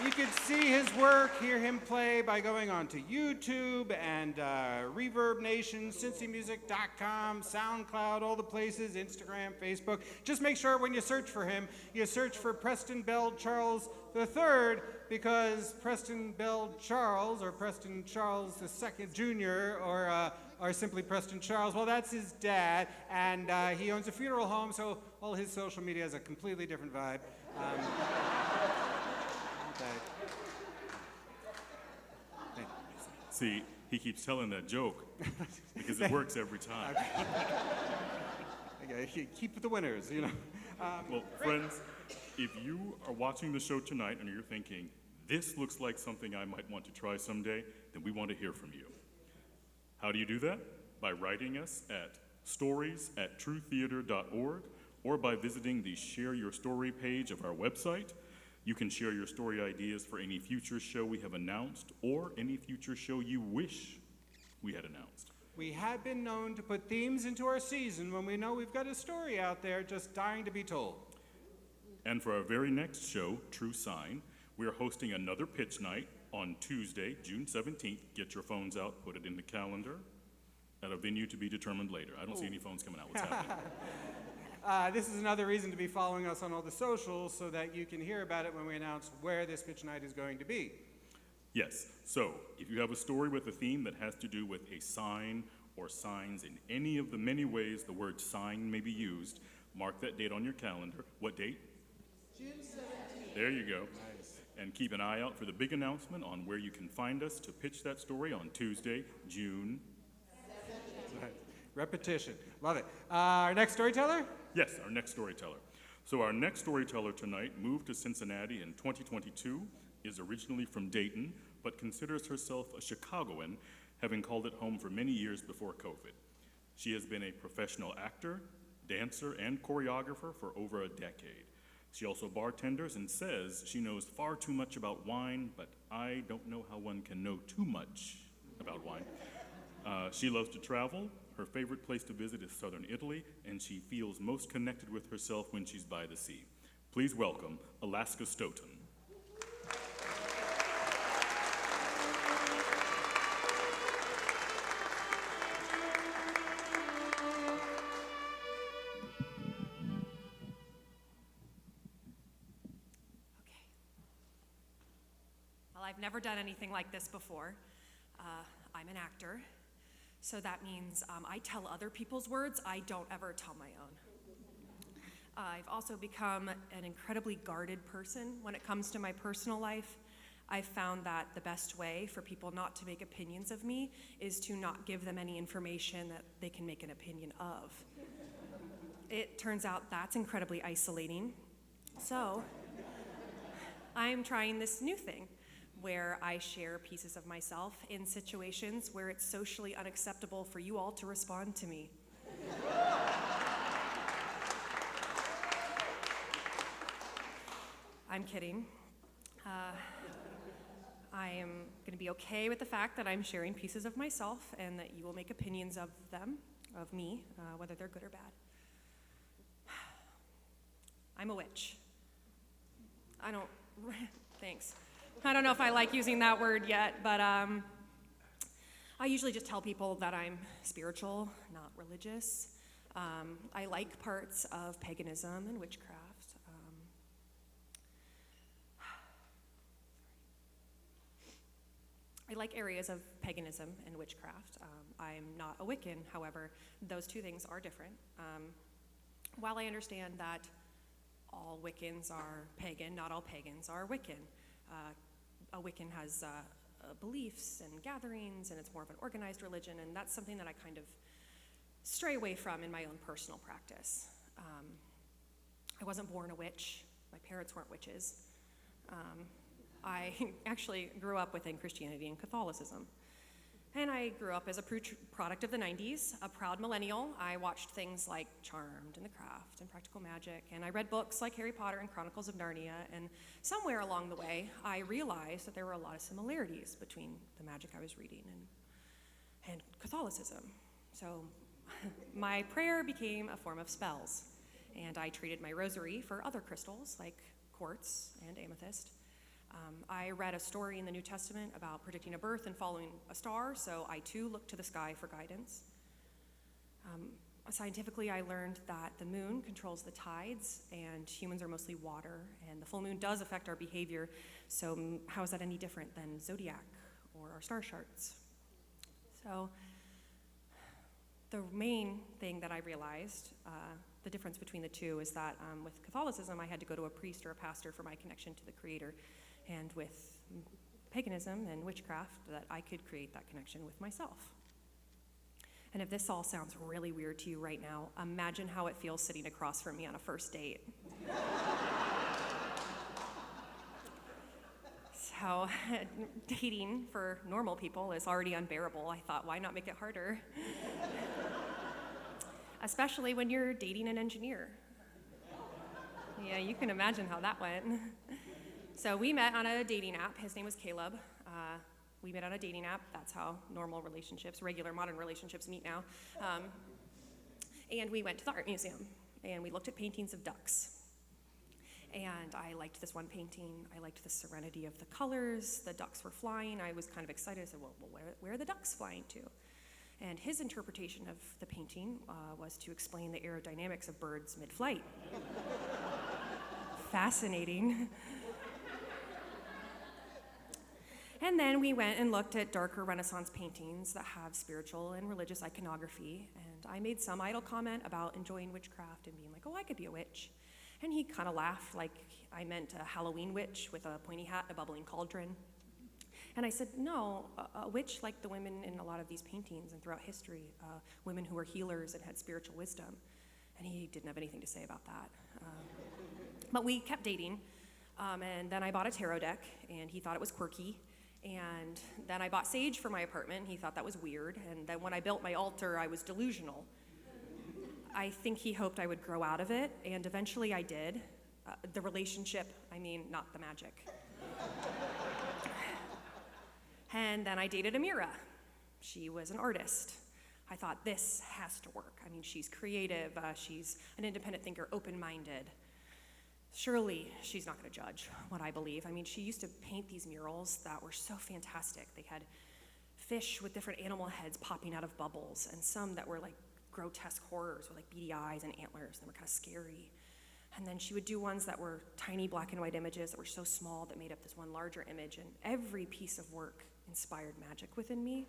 You could see his work, hear him play by going on to YouTube and Reverb Nation, CincyMusic.com, SoundCloud, all the places, Instagram, Facebook. Just make sure when you search for him, you search for Preston Bell Charles III, because Preston Bell Charles or Preston Charles II Jr. or Or simply Preston Charles? Well, that's his dad, and he owns a funeral home, so all his social media has a completely different vibe. Okay. See, he keeps telling that joke because it works every time. Okay, keep the winners, you know. Well, friends, if you are watching the show tonight and you're thinking, this looks like something I might want to try someday, then we want to hear from you. How do you do that? By writing us at stories@truetheater.org or by visiting the Share Your Story page of our website. You can share your story ideas for any future show we have announced or any future show you wish we had announced. We have been known to put themes into our season when we know we've got a story out there just dying to be told. And for our very next show, True Sign, we are hosting another pitch night on Tuesday, June 17th. Get your phones out, put it in the calendar, at a venue to be determined later. I don't see any phones coming out. What's happening? This is another reason to be following us on all the socials so that you can hear about it when we announce where this pitch night is going to be. Yes, so if you have a story with a theme that has to do with a sign or signs in any of the many ways the word sign may be used, mark that date on your calendar. What date? June 17th. There you go. Nice. And keep an eye out for the big announcement on where you can find us to pitch that story on Tuesday, June 17th. Repetition. Love it. Our next storyteller? Yes, our next storyteller. So our next storyteller tonight moved to Cincinnati in 2022, is originally from Dayton, but considers herself a Chicagoan, having called it home for many years before COVID. She has been a professional actor, dancer, and choreographer for over a decade. She also bartenders and says she knows far too much about wine, but I don't know how one can know too much about wine. She loves to travel. Her favorite place to visit is southern Italy, and she feels most connected with herself when she's by the sea. Please welcome Alaska Stoughton. Well, I've never done anything like this before. I'm an actor. So that means I tell other people's words, I don't ever tell my own. I've also become an incredibly guarded person when it comes to my personal life. I've found that the best way for people not to make opinions of me is to not give them any information that they can make an opinion of. It turns out that's incredibly isolating. So I'm trying this new thing, where I share pieces of myself in situations where it's socially unacceptable for you all to respond to me. I'm kidding. I am going to be okay with the fact that I'm sharing pieces of myself and that you will make opinions of them, of me, whether they're good or bad. I'm a witch. Thanks. I don't know if I like using that word yet, but I usually just tell people that I'm spiritual, not religious. I like parts of paganism and witchcraft. I like areas of paganism and witchcraft. I'm not a Wiccan, however, those two things are different. While I understand that all Wiccans are pagan, not all pagans are Wiccan. A Wiccan has beliefs and gatherings, and it's more of an organized religion, and that's something that I kind of stray away from in my own personal practice. I wasn't born a witch. My parents weren't witches. I actually grew up within Christianity and Catholicism. And I grew up as a product of the 90s, a proud millennial. I watched things like Charmed and The Craft and Practical Magic, and I read books like Harry Potter and Chronicles of Narnia, and somewhere along the way, I realized that there were a lot of similarities between the magic I was reading and Catholicism. So my prayer became a form of spells, and I traded my rosary for other crystals like quartz and amethyst. I read a story in the New Testament about predicting a birth and following a star, so I too looked to the sky for guidance. Scientifically, I learned that the moon controls the tides, and humans are mostly water, and the full moon does affect our behavior, so how is that any different than zodiac or our star charts? So The main thing that I realized, the difference between the two, is that with Catholicism, I had to go to a priest or a pastor for my connection to the Creator. And with paganism and witchcraft, that I could create that connection with myself. And if this all sounds really weird to you right now, imagine how it feels sitting across from me on a first date. So, dating for normal people is already unbearable. I thought, why not make it harder? Especially when you're dating an engineer. Yeah, you can imagine how that went. So we met on a dating app. His name was Caleb. We met on a dating app. That's how normal relationships, regular modern relationships meet now. And we went to the art museum, and we looked at paintings of ducks. And I liked this one painting. I liked the serenity of the colors. The ducks were flying. I was kind of excited. I said, well where are the ducks flying to? And his interpretation of the painting was to explain the aerodynamics of birds mid-flight. Fascinating. And then we went and looked at darker Renaissance paintings that have spiritual and religious iconography. And I made some idle comment about enjoying witchcraft and being like, oh, I could be a witch. And he kind of laughed like I meant a Halloween witch with a pointy hat, a bubbling cauldron. And I said, no, a witch like the women in a lot of these paintings and throughout history, women who were healers and had spiritual wisdom. And he didn't have anything to say about that. But we kept dating. And then I bought a tarot deck, and he thought it was quirky. And then I bought sage for my apartment. He thought that was weird. And then when I built my altar, I was delusional. I think he hoped I would grow out of it, and eventually I did. The relationship, not the magic. And then I dated Amira. She was an artist. I thought, this has to work. She's creative, she's an independent thinker, open-minded. Surely she's not going to judge what I believe. She used to paint these murals that were so fantastic. They had fish with different animal heads popping out of bubbles, and some that were like grotesque horrors with like beady eyes and antlers that were kind of scary. And then she would do ones that were tiny black and white images that were so small that made up this one larger image, and every piece of work inspired magic within me.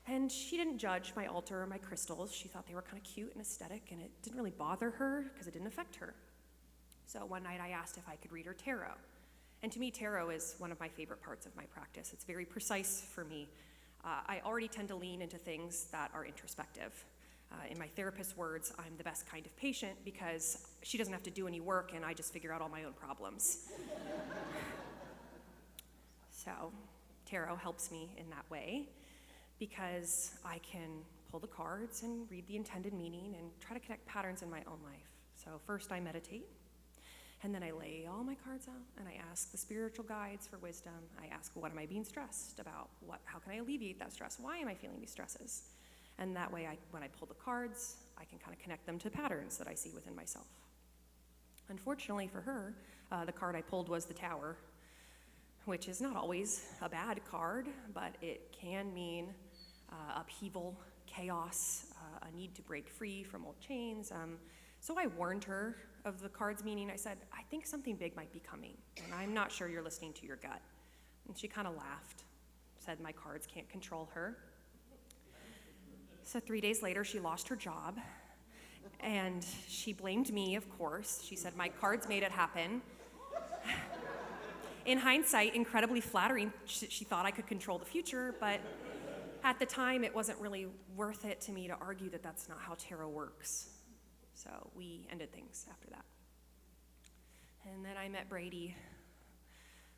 And she didn't judge my altar or my crystals. She thought they were kind of cute and aesthetic, and it didn't really bother her because it didn't affect her. So one night I asked if I could read her tarot. And to me, tarot is one of my favorite parts of my practice. It's very precise for me. I already tend to lean into things that are introspective. In my therapist's words, I'm the best kind of patient because she doesn't have to do any work and I just figure out all my own problems. So tarot helps me in that way because I can pull the cards and read the intended meaning and try to connect patterns in my own life. So first I meditate, and then I lay all my cards out and I ask the spiritual guides for wisdom. I ask, what am I being stressed about? How can I alleviate that stress? Why am I feeling these stresses? And that way, when I pull the cards, I can kind of connect them to patterns that I see within myself. Unfortunately for her, the card I pulled was the Tower, which is not always a bad card, but it can mean upheaval, chaos, a need to break free from old chains. So I warned her of the card's meaning. I said, I think something big might be coming, and I'm not sure you're listening to your gut. And she kind of laughed, said my cards can't control her. So 3 days later, she lost her job, and she blamed me, of course. She said my cards made it happen. In hindsight, incredibly flattering. She thought I could control the future, but at the time, it wasn't really worth it to me to argue that that's not how tarot works. So we ended things after that. And then I met Brady.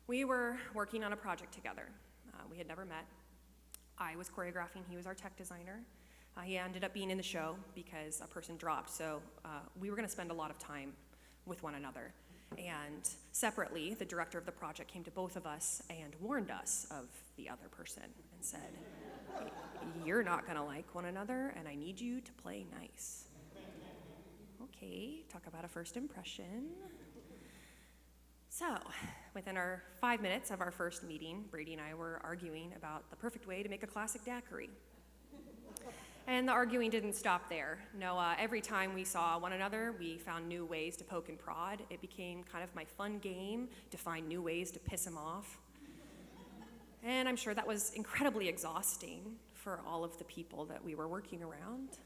We were working on a project together. We had never met. I was choreographing, he was our tech designer. He ended up being in the show because a person dropped, so we were gonna spend a lot of time with one another. And separately, the director of the project came to both of us and warned us of the other person and said, you're not gonna like one another, and I need you to play nice. Okay, talk about a first impression. So, within our 5 minutes of our first meeting, Brady and I were arguing about the perfect way to make a classic daiquiri. And the arguing didn't stop there. No, every time we saw one another, we found new ways to poke and prod. It became kind of my fun game to find new ways to piss him off. And I'm sure that was incredibly exhausting for all of the people that we were working around.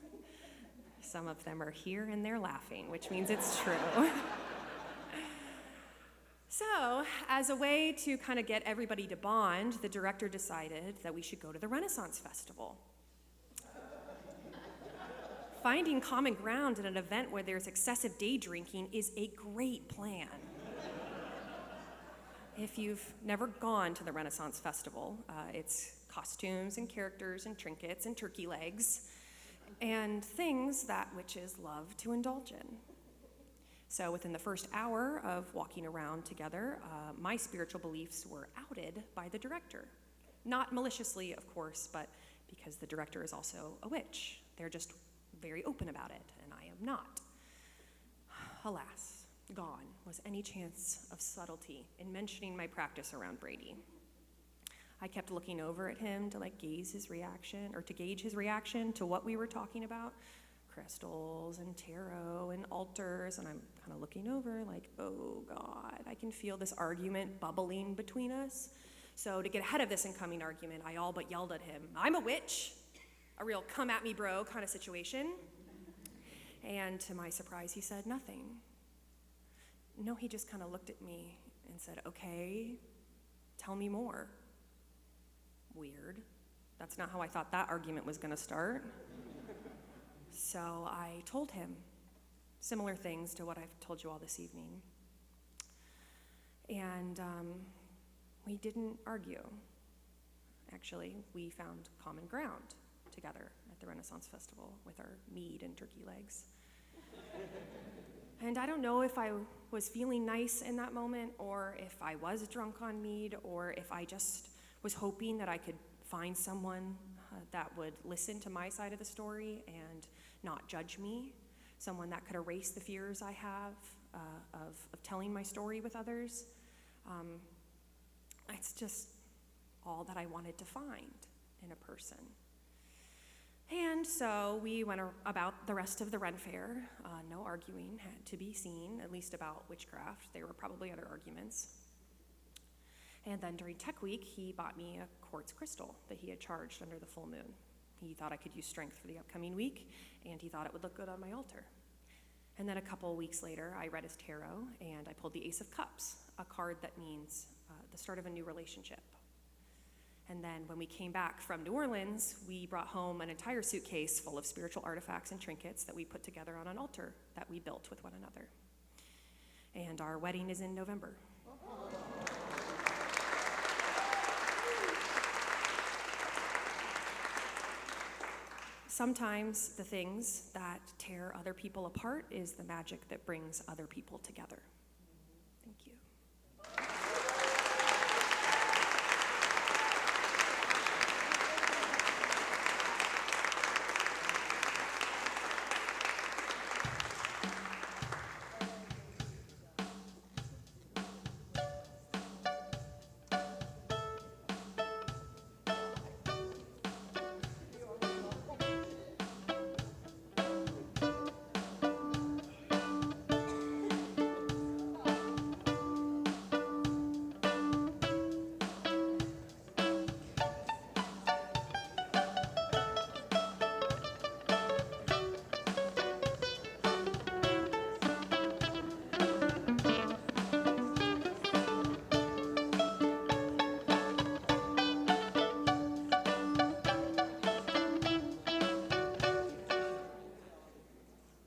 Some of them are here and they're laughing, which means it's true. So, as a way to kind of get everybody to bond, the director decided that we should go to the Renaissance Festival. Finding common ground at an event where there's excessive day drinking is a great plan. If you've never gone to the Renaissance Festival, it's costumes and characters and trinkets and turkey legs and things that witches love to indulge in. So within the first hour of walking around together, my spiritual beliefs were outed by the director. Not maliciously, of course, but because the director is also a witch. They're just very open about it, and I am not. Alas, gone was any chance of subtlety in mentioning my practice around Brady. I kept looking over at him to gauge his reaction to what we were talking about. Crystals and tarot and altars, and I'm kind of looking over oh God, I can feel this argument bubbling between us. So to get ahead of this incoming argument, I all but yelled at him, "I'm a witch," a real come at me bro kind of situation. And to my surprise, he said nothing. No, he just kind of looked at me and said, "Okay, tell me more." Weird. That's not how I thought that argument was going to start. So I told him similar things to what I've told you all this evening. And we didn't argue. Actually, we found common ground together at the Renaissance Festival with our mead and turkey legs. And I don't know if I was feeling nice in that moment, or if I was drunk on mead, or if I just was hoping that I could find someone that would listen to my side of the story and not judge me, someone that could erase the fears I have of telling my story with others. It's just all that I wanted to find in a person. And so we went about the rest of the Ren Fair. No arguing had to be seen, at least about witchcraft. There were probably other arguments. And then during Tech Week, he bought me a quartz crystal that he had charged under the full moon. He thought I could use strength for the upcoming week, and he thought it would look good on my altar. And then a couple weeks later, I read his tarot, and I pulled the Ace of Cups, a card that means the start of a new relationship. And then when we came back from New Orleans, we brought home an entire suitcase full of spiritual artifacts and trinkets that we put together on an altar that we built with one another. And our wedding is in November. Sometimes the things that tear other people apart is the magic that brings other people together. Thank you.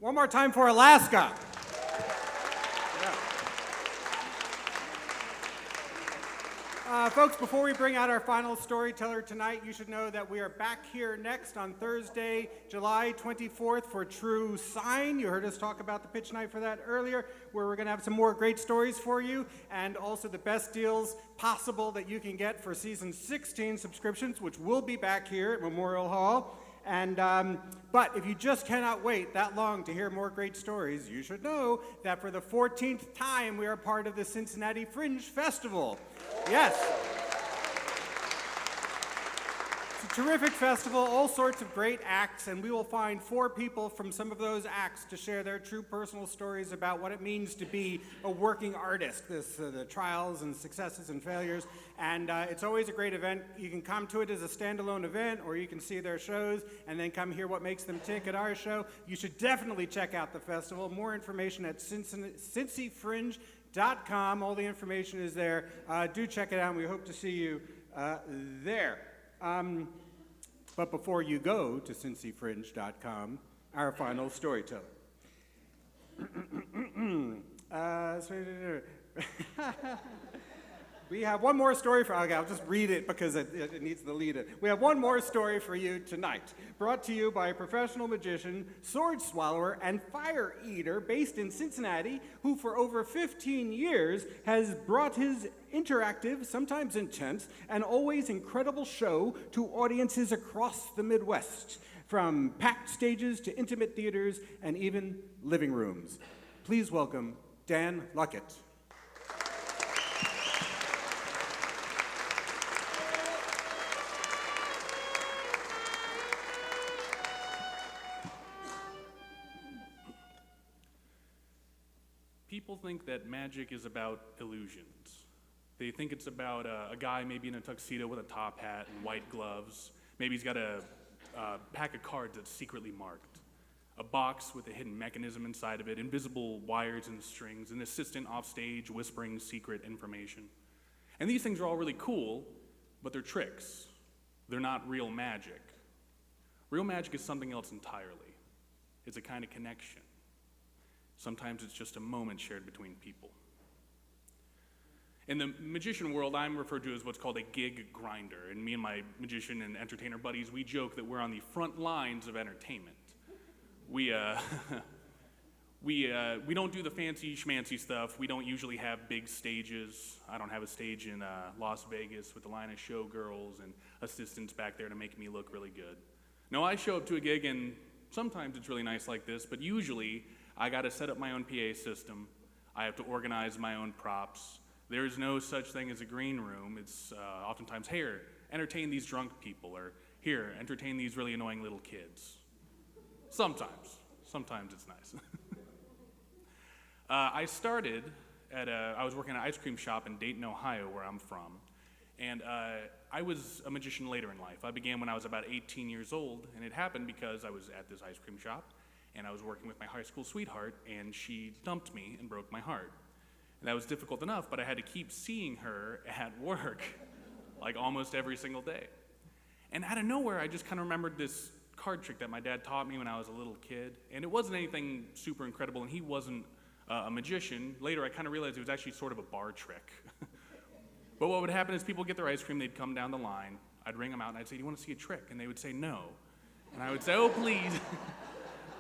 One more time for Alaska. Folks, before we bring out our final storyteller tonight, you should know that we are back here next on Thursday, July 24th for True Sign. You heard us talk about the pitch night for that earlier, where we're going to have some more great stories for you, and also the best deals possible that you can get for season 16 subscriptions, which will be back here at Memorial Hall. And but if you just cannot wait that long to hear more great stories, you should know that for the 14th time we are part of the Cincinnati Fringe Festival. Yes. terrific festival, all sorts of great acts, and we will find 4 people from some of those acts to share their true personal stories about what it means to be a working artist, the trials and successes and failures. And it's always a great event. You can come to it as a standalone event, or you can see their shows and then come hear what makes them tick at our show. You should definitely check out the festival. More information at CincyFringe.com. All the information is there. Do check it out, and we hope to see you there. But before you go to CincyFringe.com, our final storyteller. We have one more story for, okay, I'll just read it because it needs the lead in. We have one more story for you tonight, brought to you by a professional magician, sword swallower, and fire eater based in Cincinnati, who for over 15 years has brought his interactive, sometimes intense, and always incredible show to audiences across the Midwest, from packed stages to intimate theaters and even living rooms. Please welcome Dan Luckett. People think that magic is about illusions. They think it's about a guy maybe in a tuxedo with a top hat and white gloves. Maybe he's got a pack of cards that's secretly marked, a box with a hidden mechanism inside of it, invisible wires and strings, an assistant off stage whispering secret information. And these things are all really cool, but they're tricks. They're not real magic. Real magic is something else entirely. It's a kind of connection. Sometimes it's just a moment shared between people. In the magician world, I'm referred to as what's called a gig grinder, and me and my magician and entertainer buddies, we joke that we're on the front lines of entertainment. We don't do the fancy schmancy stuff. We don't usually have big stages. I don't have a stage in Las Vegas with a line of showgirls and assistants back there to make me look really good. No, I show up to a gig, and sometimes it's really nice like this, but usually I got to set up my own PA system. I have to organize my own props. There's no such thing as a green room. It's oftentimes, here, entertain these drunk people, or here, entertain these really annoying little kids. Sometimes it's nice. I started I was working at an ice cream shop in Dayton, Ohio, where I'm from. And I was a magician later in life. I began when I was about 18 years old, and it happened because I was at this ice cream shop, and I was working with my high school sweetheart, and she dumped me and broke my heart. And that was difficult enough, but I had to keep seeing her at work, like almost every single day. And out of nowhere, I just kind of remembered this card trick that my dad taught me when I was a little kid, and it wasn't anything super incredible, and he wasn't a magician. Later, I kind of realized it was actually sort of a bar trick. But what would happen is people would get their ice cream, they'd come down the line, I'd ring them out, and I'd say, do you want to see a trick? And they would say, no. And I would say, oh, please.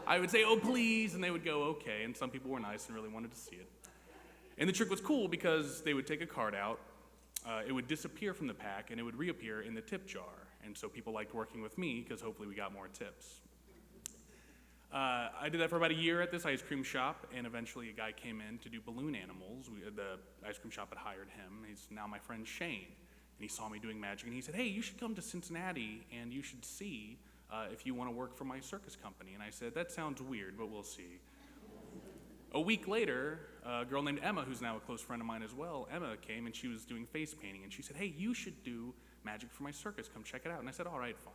I would say, oh, please, and they would go, okay, and some people were nice and really wanted to see it. And the trick was cool because they would take a card out, it would disappear from the pack, and it would reappear in the tip jar. And so people liked working with me because hopefully we got more tips. I did that for about a year at this ice cream shop, and eventually a guy came in to do balloon animals. The ice cream shop had hired him. He's now my friend Shane, and he saw me doing magic, and he said, hey, you should come to Cincinnati, and you should see if you want to work for my circus company. And I said, that sounds weird, but we'll see. A week later, a girl named Emma, who's now a close friend of mine as well, Emma came, and she was doing face painting, and she said, hey, you should do magic for my circus. Come check it out. And I said, all right, fine.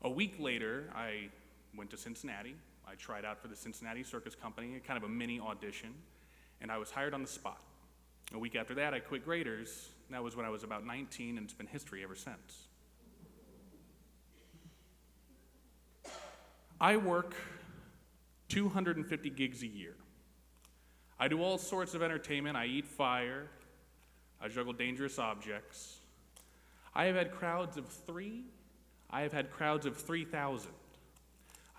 A week later, I went to Cincinnati. I tried out for the Cincinnati Circus Company, kind of a mini audition, and I was hired on the spot. A week after that, I quit Graders. That was when I was about 19, and it's been history ever since. I work 250 gigs a year. I do all sorts of entertainment. I eat fire. I juggle dangerous objects. I have had crowds of 3. I have had crowds of 3,000.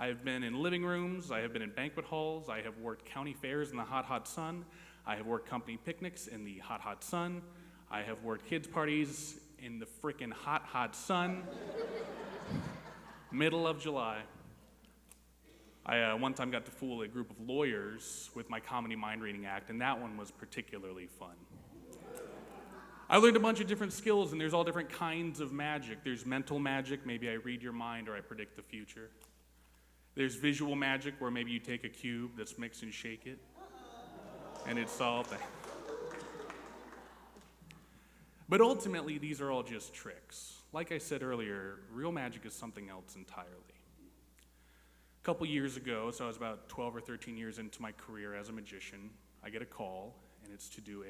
I have been in living rooms. I have been in banquet halls. I have worked county fairs in the hot, hot sun. I have worked company picnics in the hot, hot sun. I have worked kids' parties in the frickin' hot, hot sun. Middle of July. I one time got to fool a group of lawyers with my comedy mind reading act, and that one was particularly fun. I learned a bunch of different skills, and there's all different kinds of magic. There's mental magic, maybe I read your mind or I predict the future. There's visual magic, where maybe you take a cube that's mixed and shake it, and it's solved. But ultimately, these are all just tricks. Like I said earlier, real magic is something else entirely. A couple years ago, so I was about 12 or 13 years into my career as a magician, I get a call, and it's to do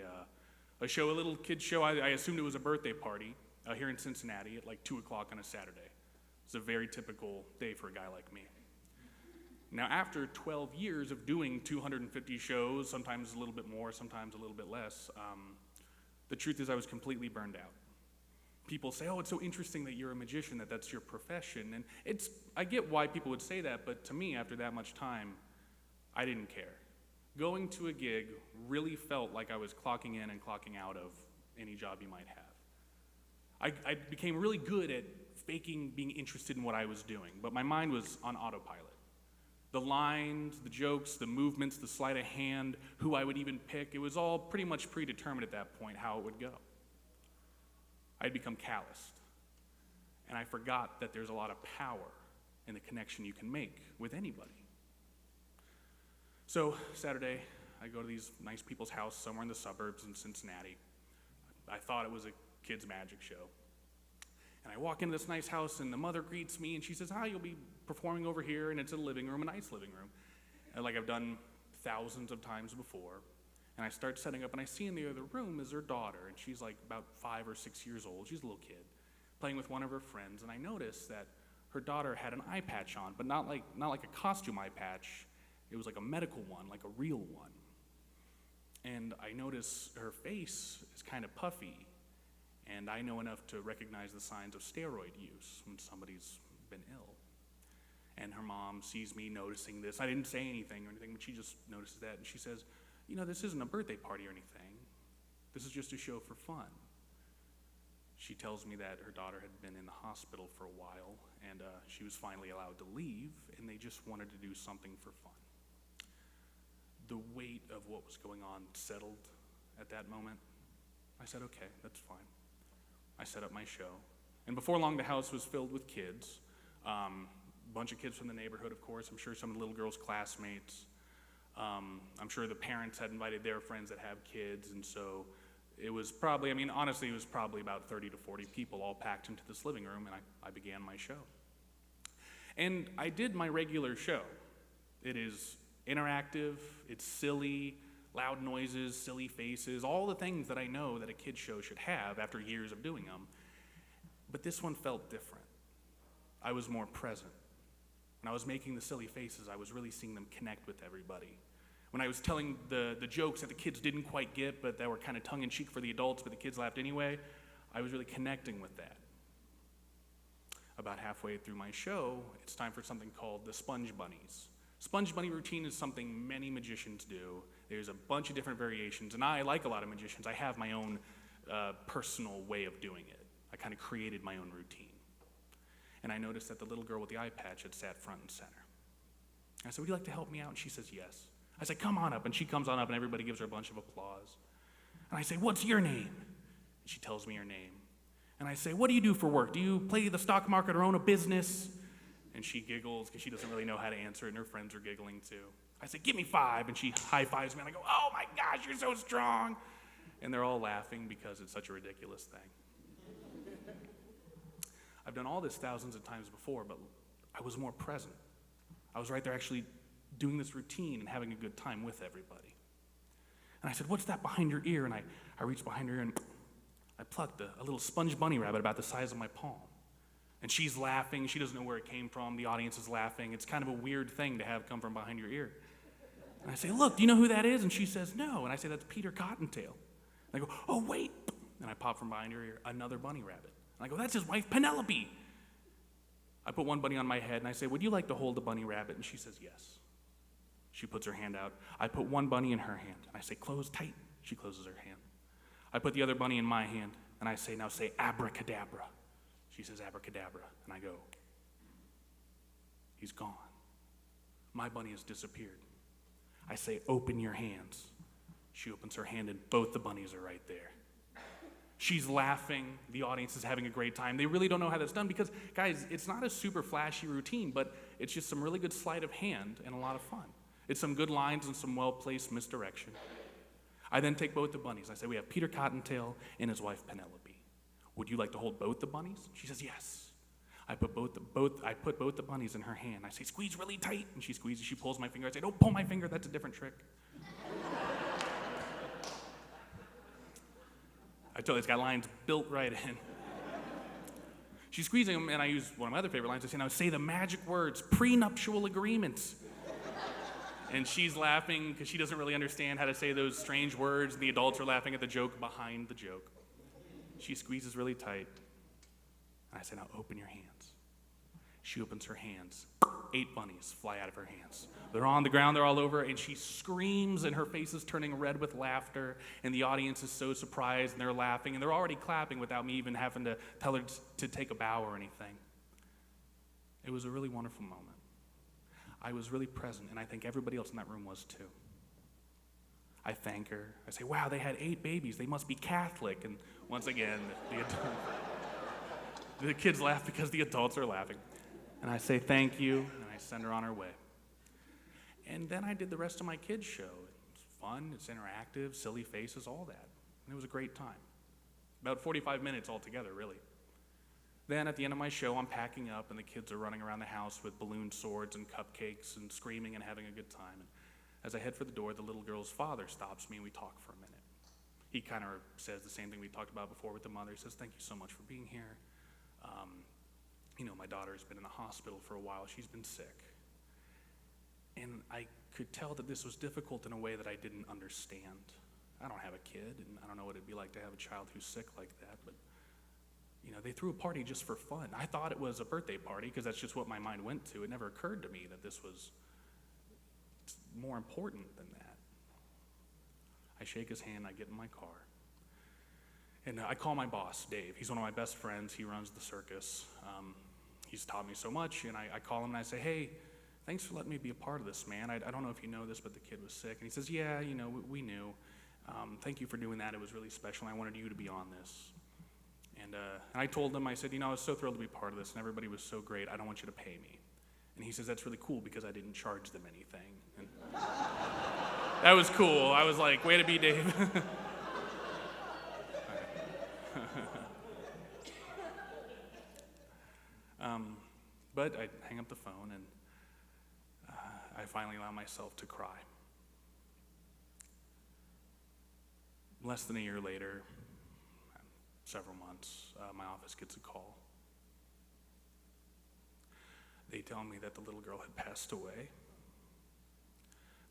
a show, a little kid's show. I assumed it was a birthday party here in Cincinnati at like 2 o'clock on a Saturday. It's a very typical day for a guy like me. Now, after 12 years of doing 250 shows, sometimes a little bit more, sometimes a little bit less, the truth is I was completely burned out. People say, oh, it's so interesting that you're a magician, that's your profession. And I get why people would say that, but to me, after that much time, I didn't care. Going to a gig really felt like I was clocking in and clocking out of any job you might have. I became really good at faking being interested in what I was doing, but my mind was on autopilot. The lines, the jokes, the movements, the sleight of hand, who I would even pick, it was all pretty much predetermined at that point how it would go. I'd become calloused, and I forgot that there's a lot of power in the connection you can make with anybody. So Saturday, I go to these nice people's house somewhere in the suburbs in Cincinnati. I thought it was a kid's magic show. And I walk into this nice house, and the mother greets me, and she says, hi, you'll be performing over here, and it's a living room, a nice living room, and like I've done thousands of times before. And I start setting up, and I see in the other room is her daughter, and she's like about 5 or 6 years old. She's a little kid, playing with one of her friends, and I noticed that her daughter had an eye patch on, but not like a costume eye patch. It was like a medical one, like a real one. And I notice her face is kind of puffy, and I know enough to recognize the signs of steroid use when somebody's been ill. And her mom sees me noticing this. I didn't say anything or anything, but she just notices that, and she says, you know, this isn't a birthday party or anything. This is just a show for fun. She tells me that her daughter had been in the hospital for a while, and she was finally allowed to leave, and they just wanted to do something for fun. The weight of what was going on settled at that moment. I said, okay, that's fine. I set up my show, and before long, the house was filled with kids. A bunch of kids from the neighborhood, of course. I'm sure some of the little girls' classmates. I'm sure the parents had invited their friends that have kids, and so it was probably, honestly, it was probably about 30 to 40 people all packed into this living room, and I began my show. And I did my regular show. It is interactive, it's silly, loud noises, silly faces, all the things that I know that a kid's show should have after years of doing them. But this one felt different. I was more present. When I was making the silly faces, I was really seeing them connect with everybody. When I was telling the jokes that the kids didn't quite get, but that were kind of tongue-in-cheek for the adults, but the kids laughed anyway, I was really connecting with that. About halfway through my show, it's time for something called the Sponge Bunnies. Sponge Bunny routine is something many magicians do. There's a bunch of different variations, and I, like a lot of magicians, I have my own personal way of doing it. I kind of created my own routine. And I noticed that the little girl with the eye patch had sat front and center. I said, would you like to help me out? And she says, yes. I said, come on up. And she comes on up, and everybody gives her a bunch of applause. And I say, what's your name? And she tells me her name. And I say, what do you do for work? Do you play the stock market or own a business? And she giggles because she doesn't really know how to answer it, and her friends are giggling too. I say, give me 5. And she high-fives me, and I go, oh my gosh, you're so strong. And they're all laughing because it's such a ridiculous thing. I've done all this thousands of times before, but I was more present. I was right there actually doing this routine and having a good time with everybody. And I said, what's that behind your ear? And I reached behind her ear, and I plucked a little sponge bunny rabbit about the size of my palm. And she's laughing. She doesn't know where it came from. The audience is laughing. It's kind of a weird thing to have come from behind your ear. And I say, look, do you know who that is? And she says, no. And I say, that's Peter Cottontail. And I go, oh, wait. And I pop from behind her ear another bunny rabbit. And I go, that's his wife, Penelope. I put one bunny on my head, and I say, would you like to hold the bunny rabbit? And she says, yes. She puts her hand out. I put one bunny in her hand, and I say, close tight. She closes her hand. I put the other bunny in my hand, and I say, now say abracadabra. She says abracadabra, and I go, he's gone. My bunny has disappeared. I say, open your hands. She opens her hand, and both the bunnies are right there. She's laughing. The audience is having a great time. They really don't know how that's done because, guys, it's not a super flashy routine, but it's just some really good sleight of hand and a lot of fun. It's some good lines and some well-placed misdirection. I then take both the bunnies. I say, we have Peter Cottontail and his wife Penelope. Would you like to hold both the bunnies? She says, yes. I put both the bunnies in her hand. I say, squeeze really tight. And she squeezes. She pulls my finger. I say, don't pull my finger. That's a different trick. I tell you, it's got lines built right in. She's squeezing them, and I use one of my other favorite lines. I say, now say the magic words, prenuptial agreements. And she's laughing because she doesn't really understand how to say those strange words, and the adults are laughing at the joke behind the joke. She squeezes really tight. And I say, now open your hands. She opens her hands. 8 bunnies fly out of her hands. They're on the ground, they're all over, and she screams, and her face is turning red with laughter, and the audience is so surprised, and they're laughing, and they're already clapping without me even having to tell her to take a bow or anything. It was a really wonderful moment. I was really present, and I think everybody else in that room was too. I thank her. I say, wow, they had 8 babies. They must be Catholic. And once again, the kids laugh because the adults are laughing. And I say thank you, and I send her on her way. And then I did the rest of my kids' show. It's fun, it's interactive, silly faces, all that. And it was a great time. About 45 minutes altogether, really. Then at the end of my show, I'm packing up, and the kids are running around the house with balloon swords and cupcakes and screaming and having a good time. And as I head for the door, the little girl's father stops me, and we talk for a minute. He kind of says the same thing we talked about before with the mother. He says, thank you so much for being here. My daughter's been in the hospital for a while. She's been sick. And I could tell that this was difficult in a way that I didn't understand. I don't have a kid, and I don't know what it'd be like to have a child who's sick like that, but they threw a party just for fun. I thought it was a birthday party because that's just what my mind went to. It never occurred to me that this was more important than that. I shake his hand, I get in my car, and I call my boss, Dave. He's one of my best friends. He runs the circus. He's taught me so much, and I call him and I say, hey, thanks for letting me be a part of this, man. I don't know if you know this, but the kid was sick. And he says, yeah, we knew. Thank you for doing that. It was really special. I wanted you to be on this. And I told him, I said, I was so thrilled to be part of this, and everybody was so great. I don't want you to pay me. And he says, that's really cool because I didn't charge them anything. And that was cool. I was like, way to be, Dave. But I hang up the phone, and I finally allow myself to cry. Less than a year later, several months, my office gets a call. They tell me that the little girl had passed away.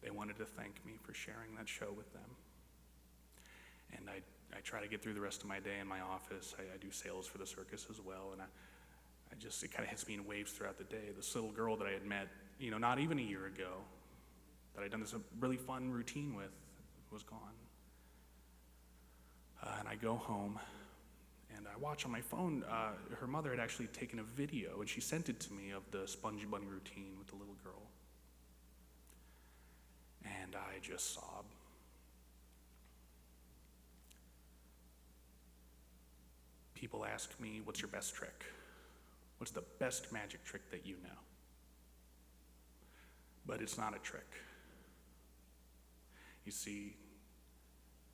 They wanted to thank me for sharing that show with them. And I try to get through the rest of my day in my office. I do sales for the circus as well, and it kind of hits me in waves throughout the day. This little girl that I had met, not even a year ago, that I'd done this really fun routine with, was gone. And I go home, and I watch on my phone, her mother had actually taken a video, and she sent it to me of the Spongy Bunny routine with the little girl. And I just sob. People ask me, what's your best trick? What's the best magic trick that you know? But it's not a trick. You see,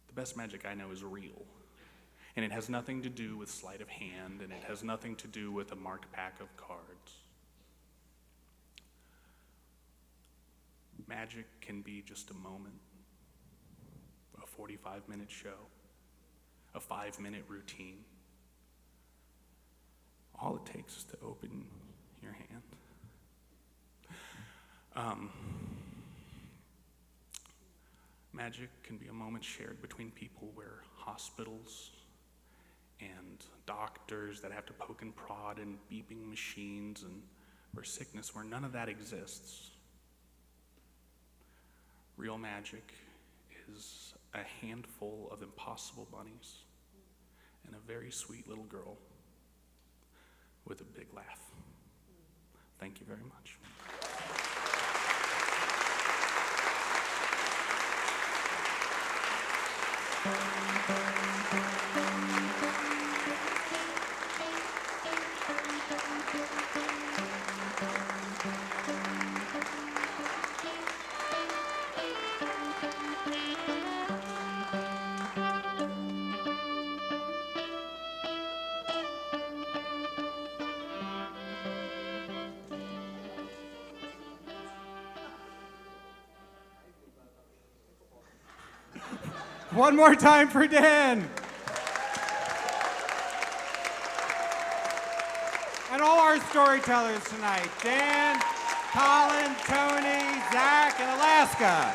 the best magic I know is real. And it has nothing to do with sleight of hand, and it has nothing to do with a marked pack of cards. Magic can be just a moment, a 45-minute show, a 5-minute routine. All it takes is to open your hand. Magic can be a moment shared between people where hospitals and doctors that have to poke and prod and beeping machines, and where sickness, where none of that exists. Real magic is a handful of impossible bunnies and a very sweet little girl with a big laugh. Thank you very much. One more time for Dan. And all our storytellers tonight, Dan, Colin, Tony, Zach, and Alaska.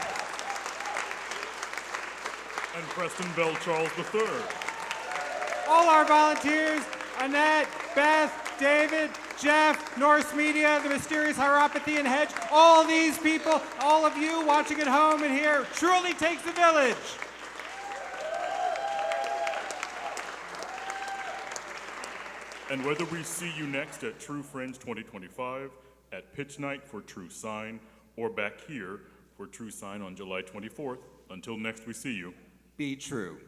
And Preston Bell Charles III. All our volunteers, Annette, Beth, David, Jeff, Norse Media, the mysterious Hieropathy and Hedge, all these people, all of you watching at home and here, truly takes a village. And whether we see you next at True Friends 2025, at Pitch Night for True Sign, or back here for True Sign on July 24th, until next we see you, Be true.